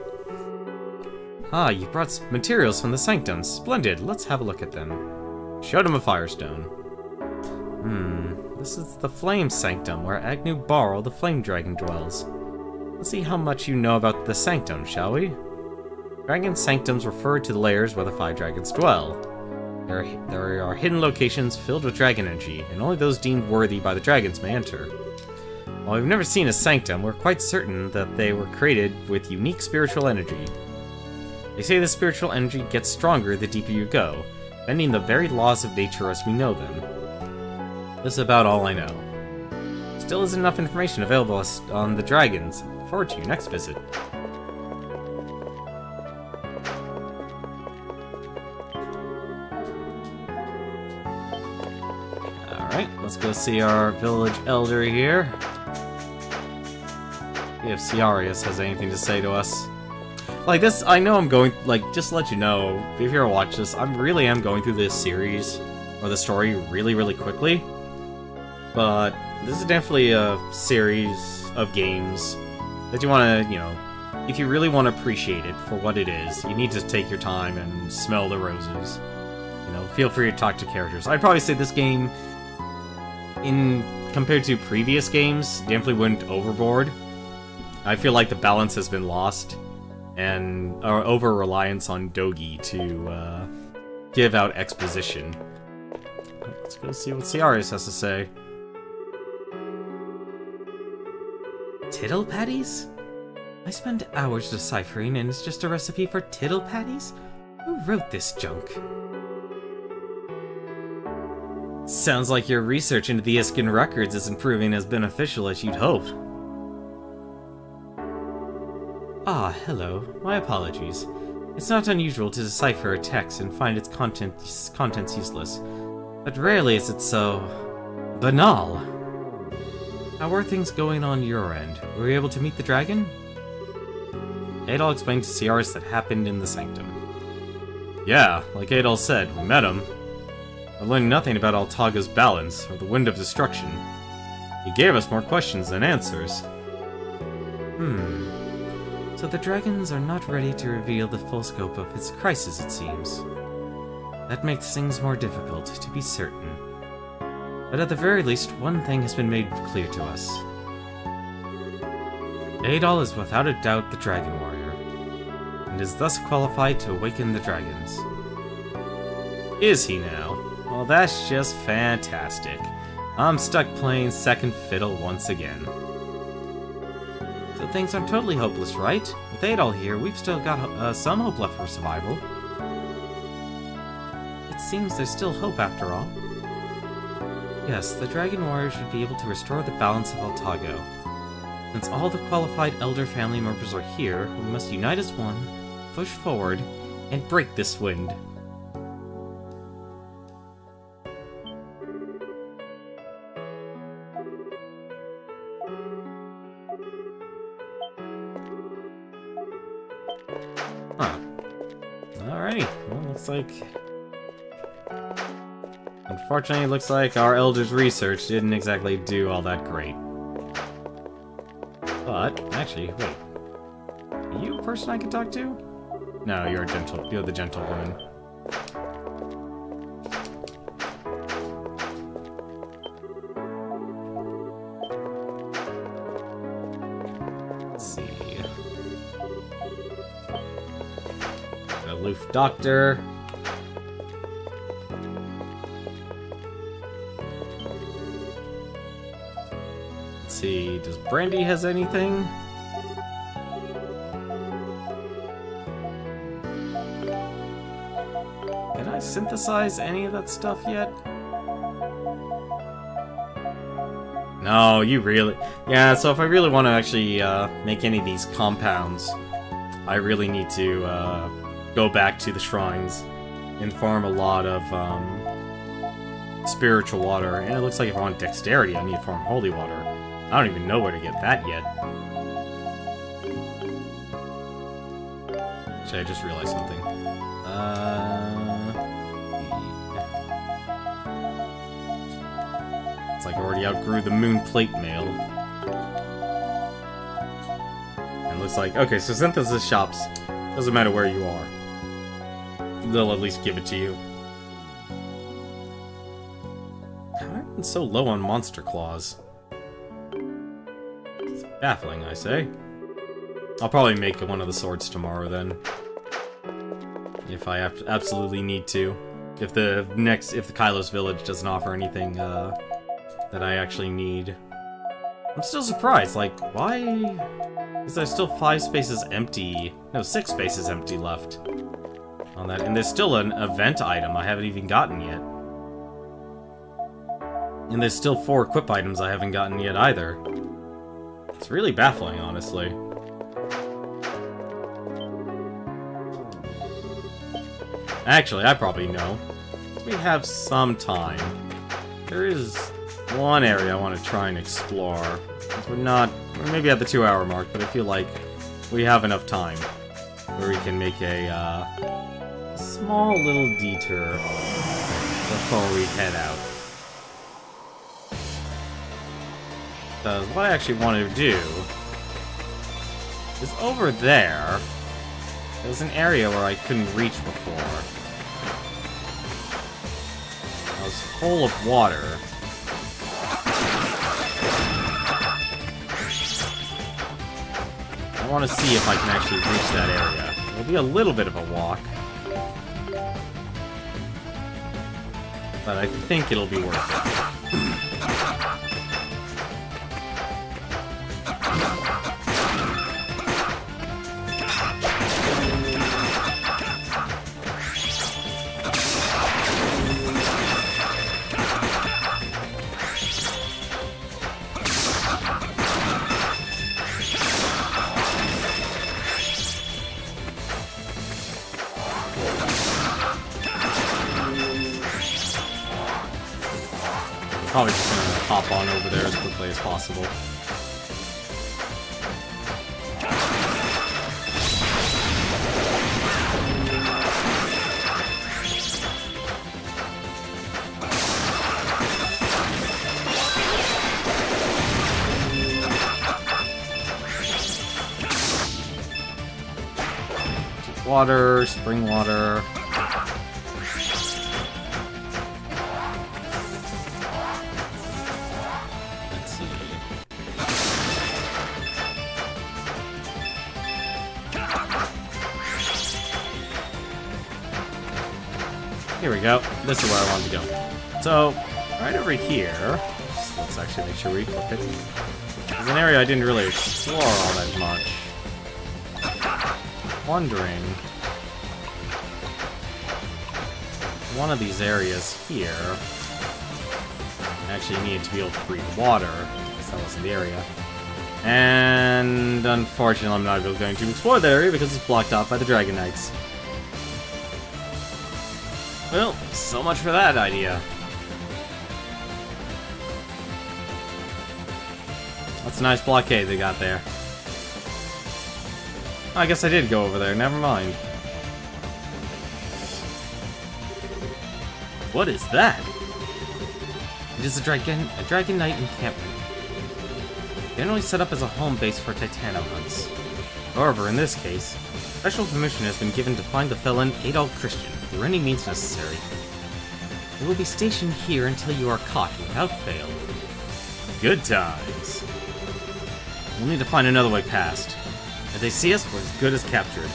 A: Ah, you brought materials from the Sanctum. Splendid. Let's have a look at them. Showed him a firestone. This is the Flame Sanctum, where Agnew Barrel, the Flame Dragon, dwells. Let's see how much you know about the Sanctum, shall we? Dragon Sanctums refer to the layers where the 5 dragons dwell. There are hidden locations filled with dragon energy, and only those deemed worthy by the dragons may enter. While we've never seen a Sanctum, we're quite certain that they were created with unique spiritual energy. They say the spiritual energy gets stronger the deeper you go, bending the very laws of nature as we know them. This is about all I know. Still isn't enough information available on the dragons. Look forward to your next visit. Alright, let's go see our village elder here. See if Ciarius has anything to say to us. Like this, I know I'm going, like, just to let you know, if you ever watch this, I really am going through this series, or the story, really, really quickly. But this is definitely a series of games that you want to, you know, if you really want to appreciate it for what it is, you need to take your time and smell the roses. You know, feel free to talk to characters. I'd probably say this game, compared to previous games, definitely went overboard. I feel like the balance has been lost, and our over-reliance on Dogi to give out exposition. Let's go see what Ciaris has to say.
D: Tittle patties? I spent hours deciphering, and it's just a recipe for tittle patties? Who wrote this junk? Sounds like your research into the Iskin records isn't proving as beneficial as you'd hoped. Ah, hello. My apologies. It's not unusual to decipher a text and find its contents useless, but rarely is it so banal. How are things going on your end? Were you able to meet the dragon? Adol explained to Ciaris that happened in the sanctum.
A: Yeah, like Adol said, we met him. I learned nothing about Altaga's balance, or the Wind of Destruction. He gave us more questions than answers.
D: So the dragons are not ready to reveal the full scope of its crisis, it seems. That makes things more difficult, to be certain. But at the very least, one thing has been made clear to us. Adol is without a doubt the Dragon Warrior, and is thus qualified to awaken the dragons.
A: Is he now? Well, that's just fantastic. I'm stuck playing second fiddle once again.
D: So things aren't totally hopeless, right? With Adol here, we've still got some hope left for survival. It seems there's still hope after all. Yes, the Dragon Warrior should be able to restore the balance of Altago. Since all the qualified Elder family members are here, we must unite as one, push forward, and break this wind.
A: Alrighty, well, looks like... Unfortunately, it looks like our Elder's research didn't exactly do all that great. But, actually, wait. Are you a person I can talk to? No, you're the gentle woman. Let's see. Aloof doctor. Let's see, does Brandy has anything? Can I synthesize any of that stuff yet? No, you really... Yeah, so if I really want to actually make any of these compounds, I really need to go back to the shrines and farm a lot of spiritual water. And it looks like if I want dexterity, I need to farm holy water. I don't even know where to get that yet. Actually, I just realized something. It's like I already outgrew the moon plate mail. And it looks like... Okay, so synthesis shops. Doesn't matter where you are. They'll at least give it to you. How have I been so low on monster claws? It's baffling, I say. I'll probably make one of the swords tomorrow, then. If I absolutely need to. If the Kylos village doesn't offer anything, that I actually need. I'm still surprised, like, why is there still 5 spaces empty? No, 6 spaces empty left on that. And there's still an event item I haven't even gotten yet. And there's still 4 equip items I haven't gotten yet either. It's really baffling, honestly. Actually, I probably know. We have some time. There is one area I want to try and explore. We're maybe at the 2-hour mark, but I feel like we have enough time. where we can make a small little detour before we head out. Because what I actually wanted to do is over there. There's an area where I couldn't reach before. It was full of water. I want to see if I can actually reach that area. It'll be a little bit of a walk. But I think it'll be worth it. Probably just gonna hop on over there as quickly as possible. Water, spring water. Here we go. This is where I wanted to go. So, right over here, let's actually make sure we equip it. There's an area I didn't really explore all that much. Wondering, one of these areas here actually needed to be able to breathe water, because that wasn't the area. And unfortunately, I'm not going to explore that area because it's blocked off by the Dragon Knights. Well, so much for that idea. That's a nice blockade they got there. I guess I did go over there, never mind. What is that? It is a Dragon Knight encampment. Generally set up as a home base for Titano hunts. However, in this case, special permission has been given to find the felon Adolf Christian through any means necessary. It will be stationed here until you are caught without fail. Good times. We'll need to find another way past. If they see us, we're as good as captured.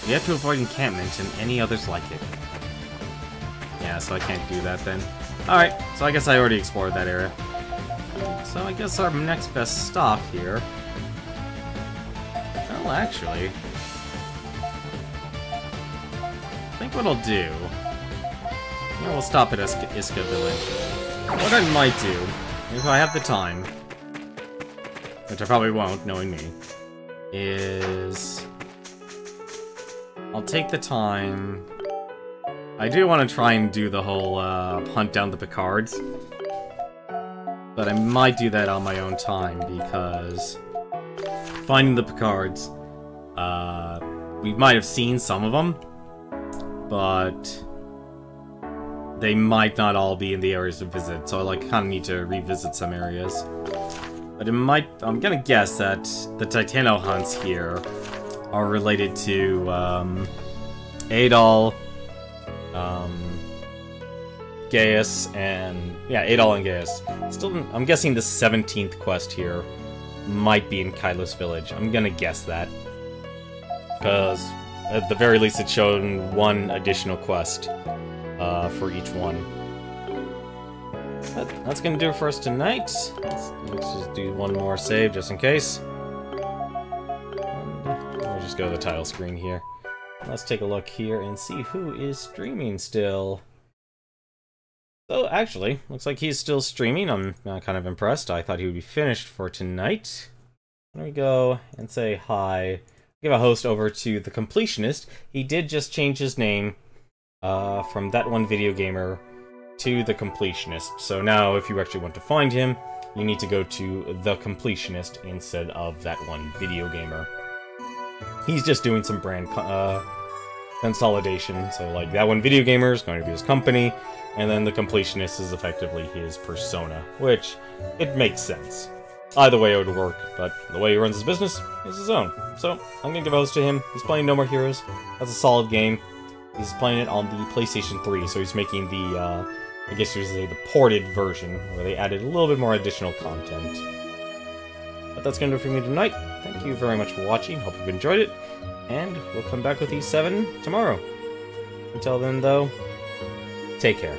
A: We have to avoid encampment and any others like it. Yeah, so I can't do that then. Alright, so I guess I already explored that area. So I guess our next best stop here... Well, actually... I think what I'll do... Yeah, we'll stop at Iska Village. What I might do, if I have the time... Which I probably won't, knowing me... is... I'll take the time... I do want to try and do the whole, hunt down the Picards. But I might do that on my own time, because... finding the Picards, we might have seen some of them, but... they might not all be in the areas to visit, so I, like, kind of need to revisit some areas. But it might... I'm gonna guess that the Titano hunts here are related to, Adol, Gaius, and... yeah, Adol and Gaius. Still, I'm guessing the 17th quest here might be in Kylos Village. I'm gonna guess that. Because, at the very least, it's shown one additional quest for each one. That's gonna do it for us tonight. Let's just do one more save, just in case. And we'll just go to the title screen here. Let's take a look here and see who is streaming still. So, actually, looks like he's still streaming. I'm kind of impressed. I thought he would be finished for tonight. Let me go and say hi. Give a host over to The Completionist. He did just change his name from That One Video Gamer to The Completionist. So now, if you actually want to find him, you need to go to The Completionist instead of That One Video Gamer. He's just doing some brand consolidation. So, like, that one video gamer is going to be his company, and then the completionist is effectively his persona, which, it makes sense. Either way it would work, but the way he runs his business is his own. So, I'm gonna give a host to him. He's playing No More Heroes. That's a solid game. He's playing it on the PlayStation 3, so he's making the, I guess you would say, the ported version, where they added a little bit more additional content. But that's gonna do it for me tonight. Thank you very much for watching. Hope you've enjoyed it. And we'll come back with E7 tomorrow. Until then, though, take care.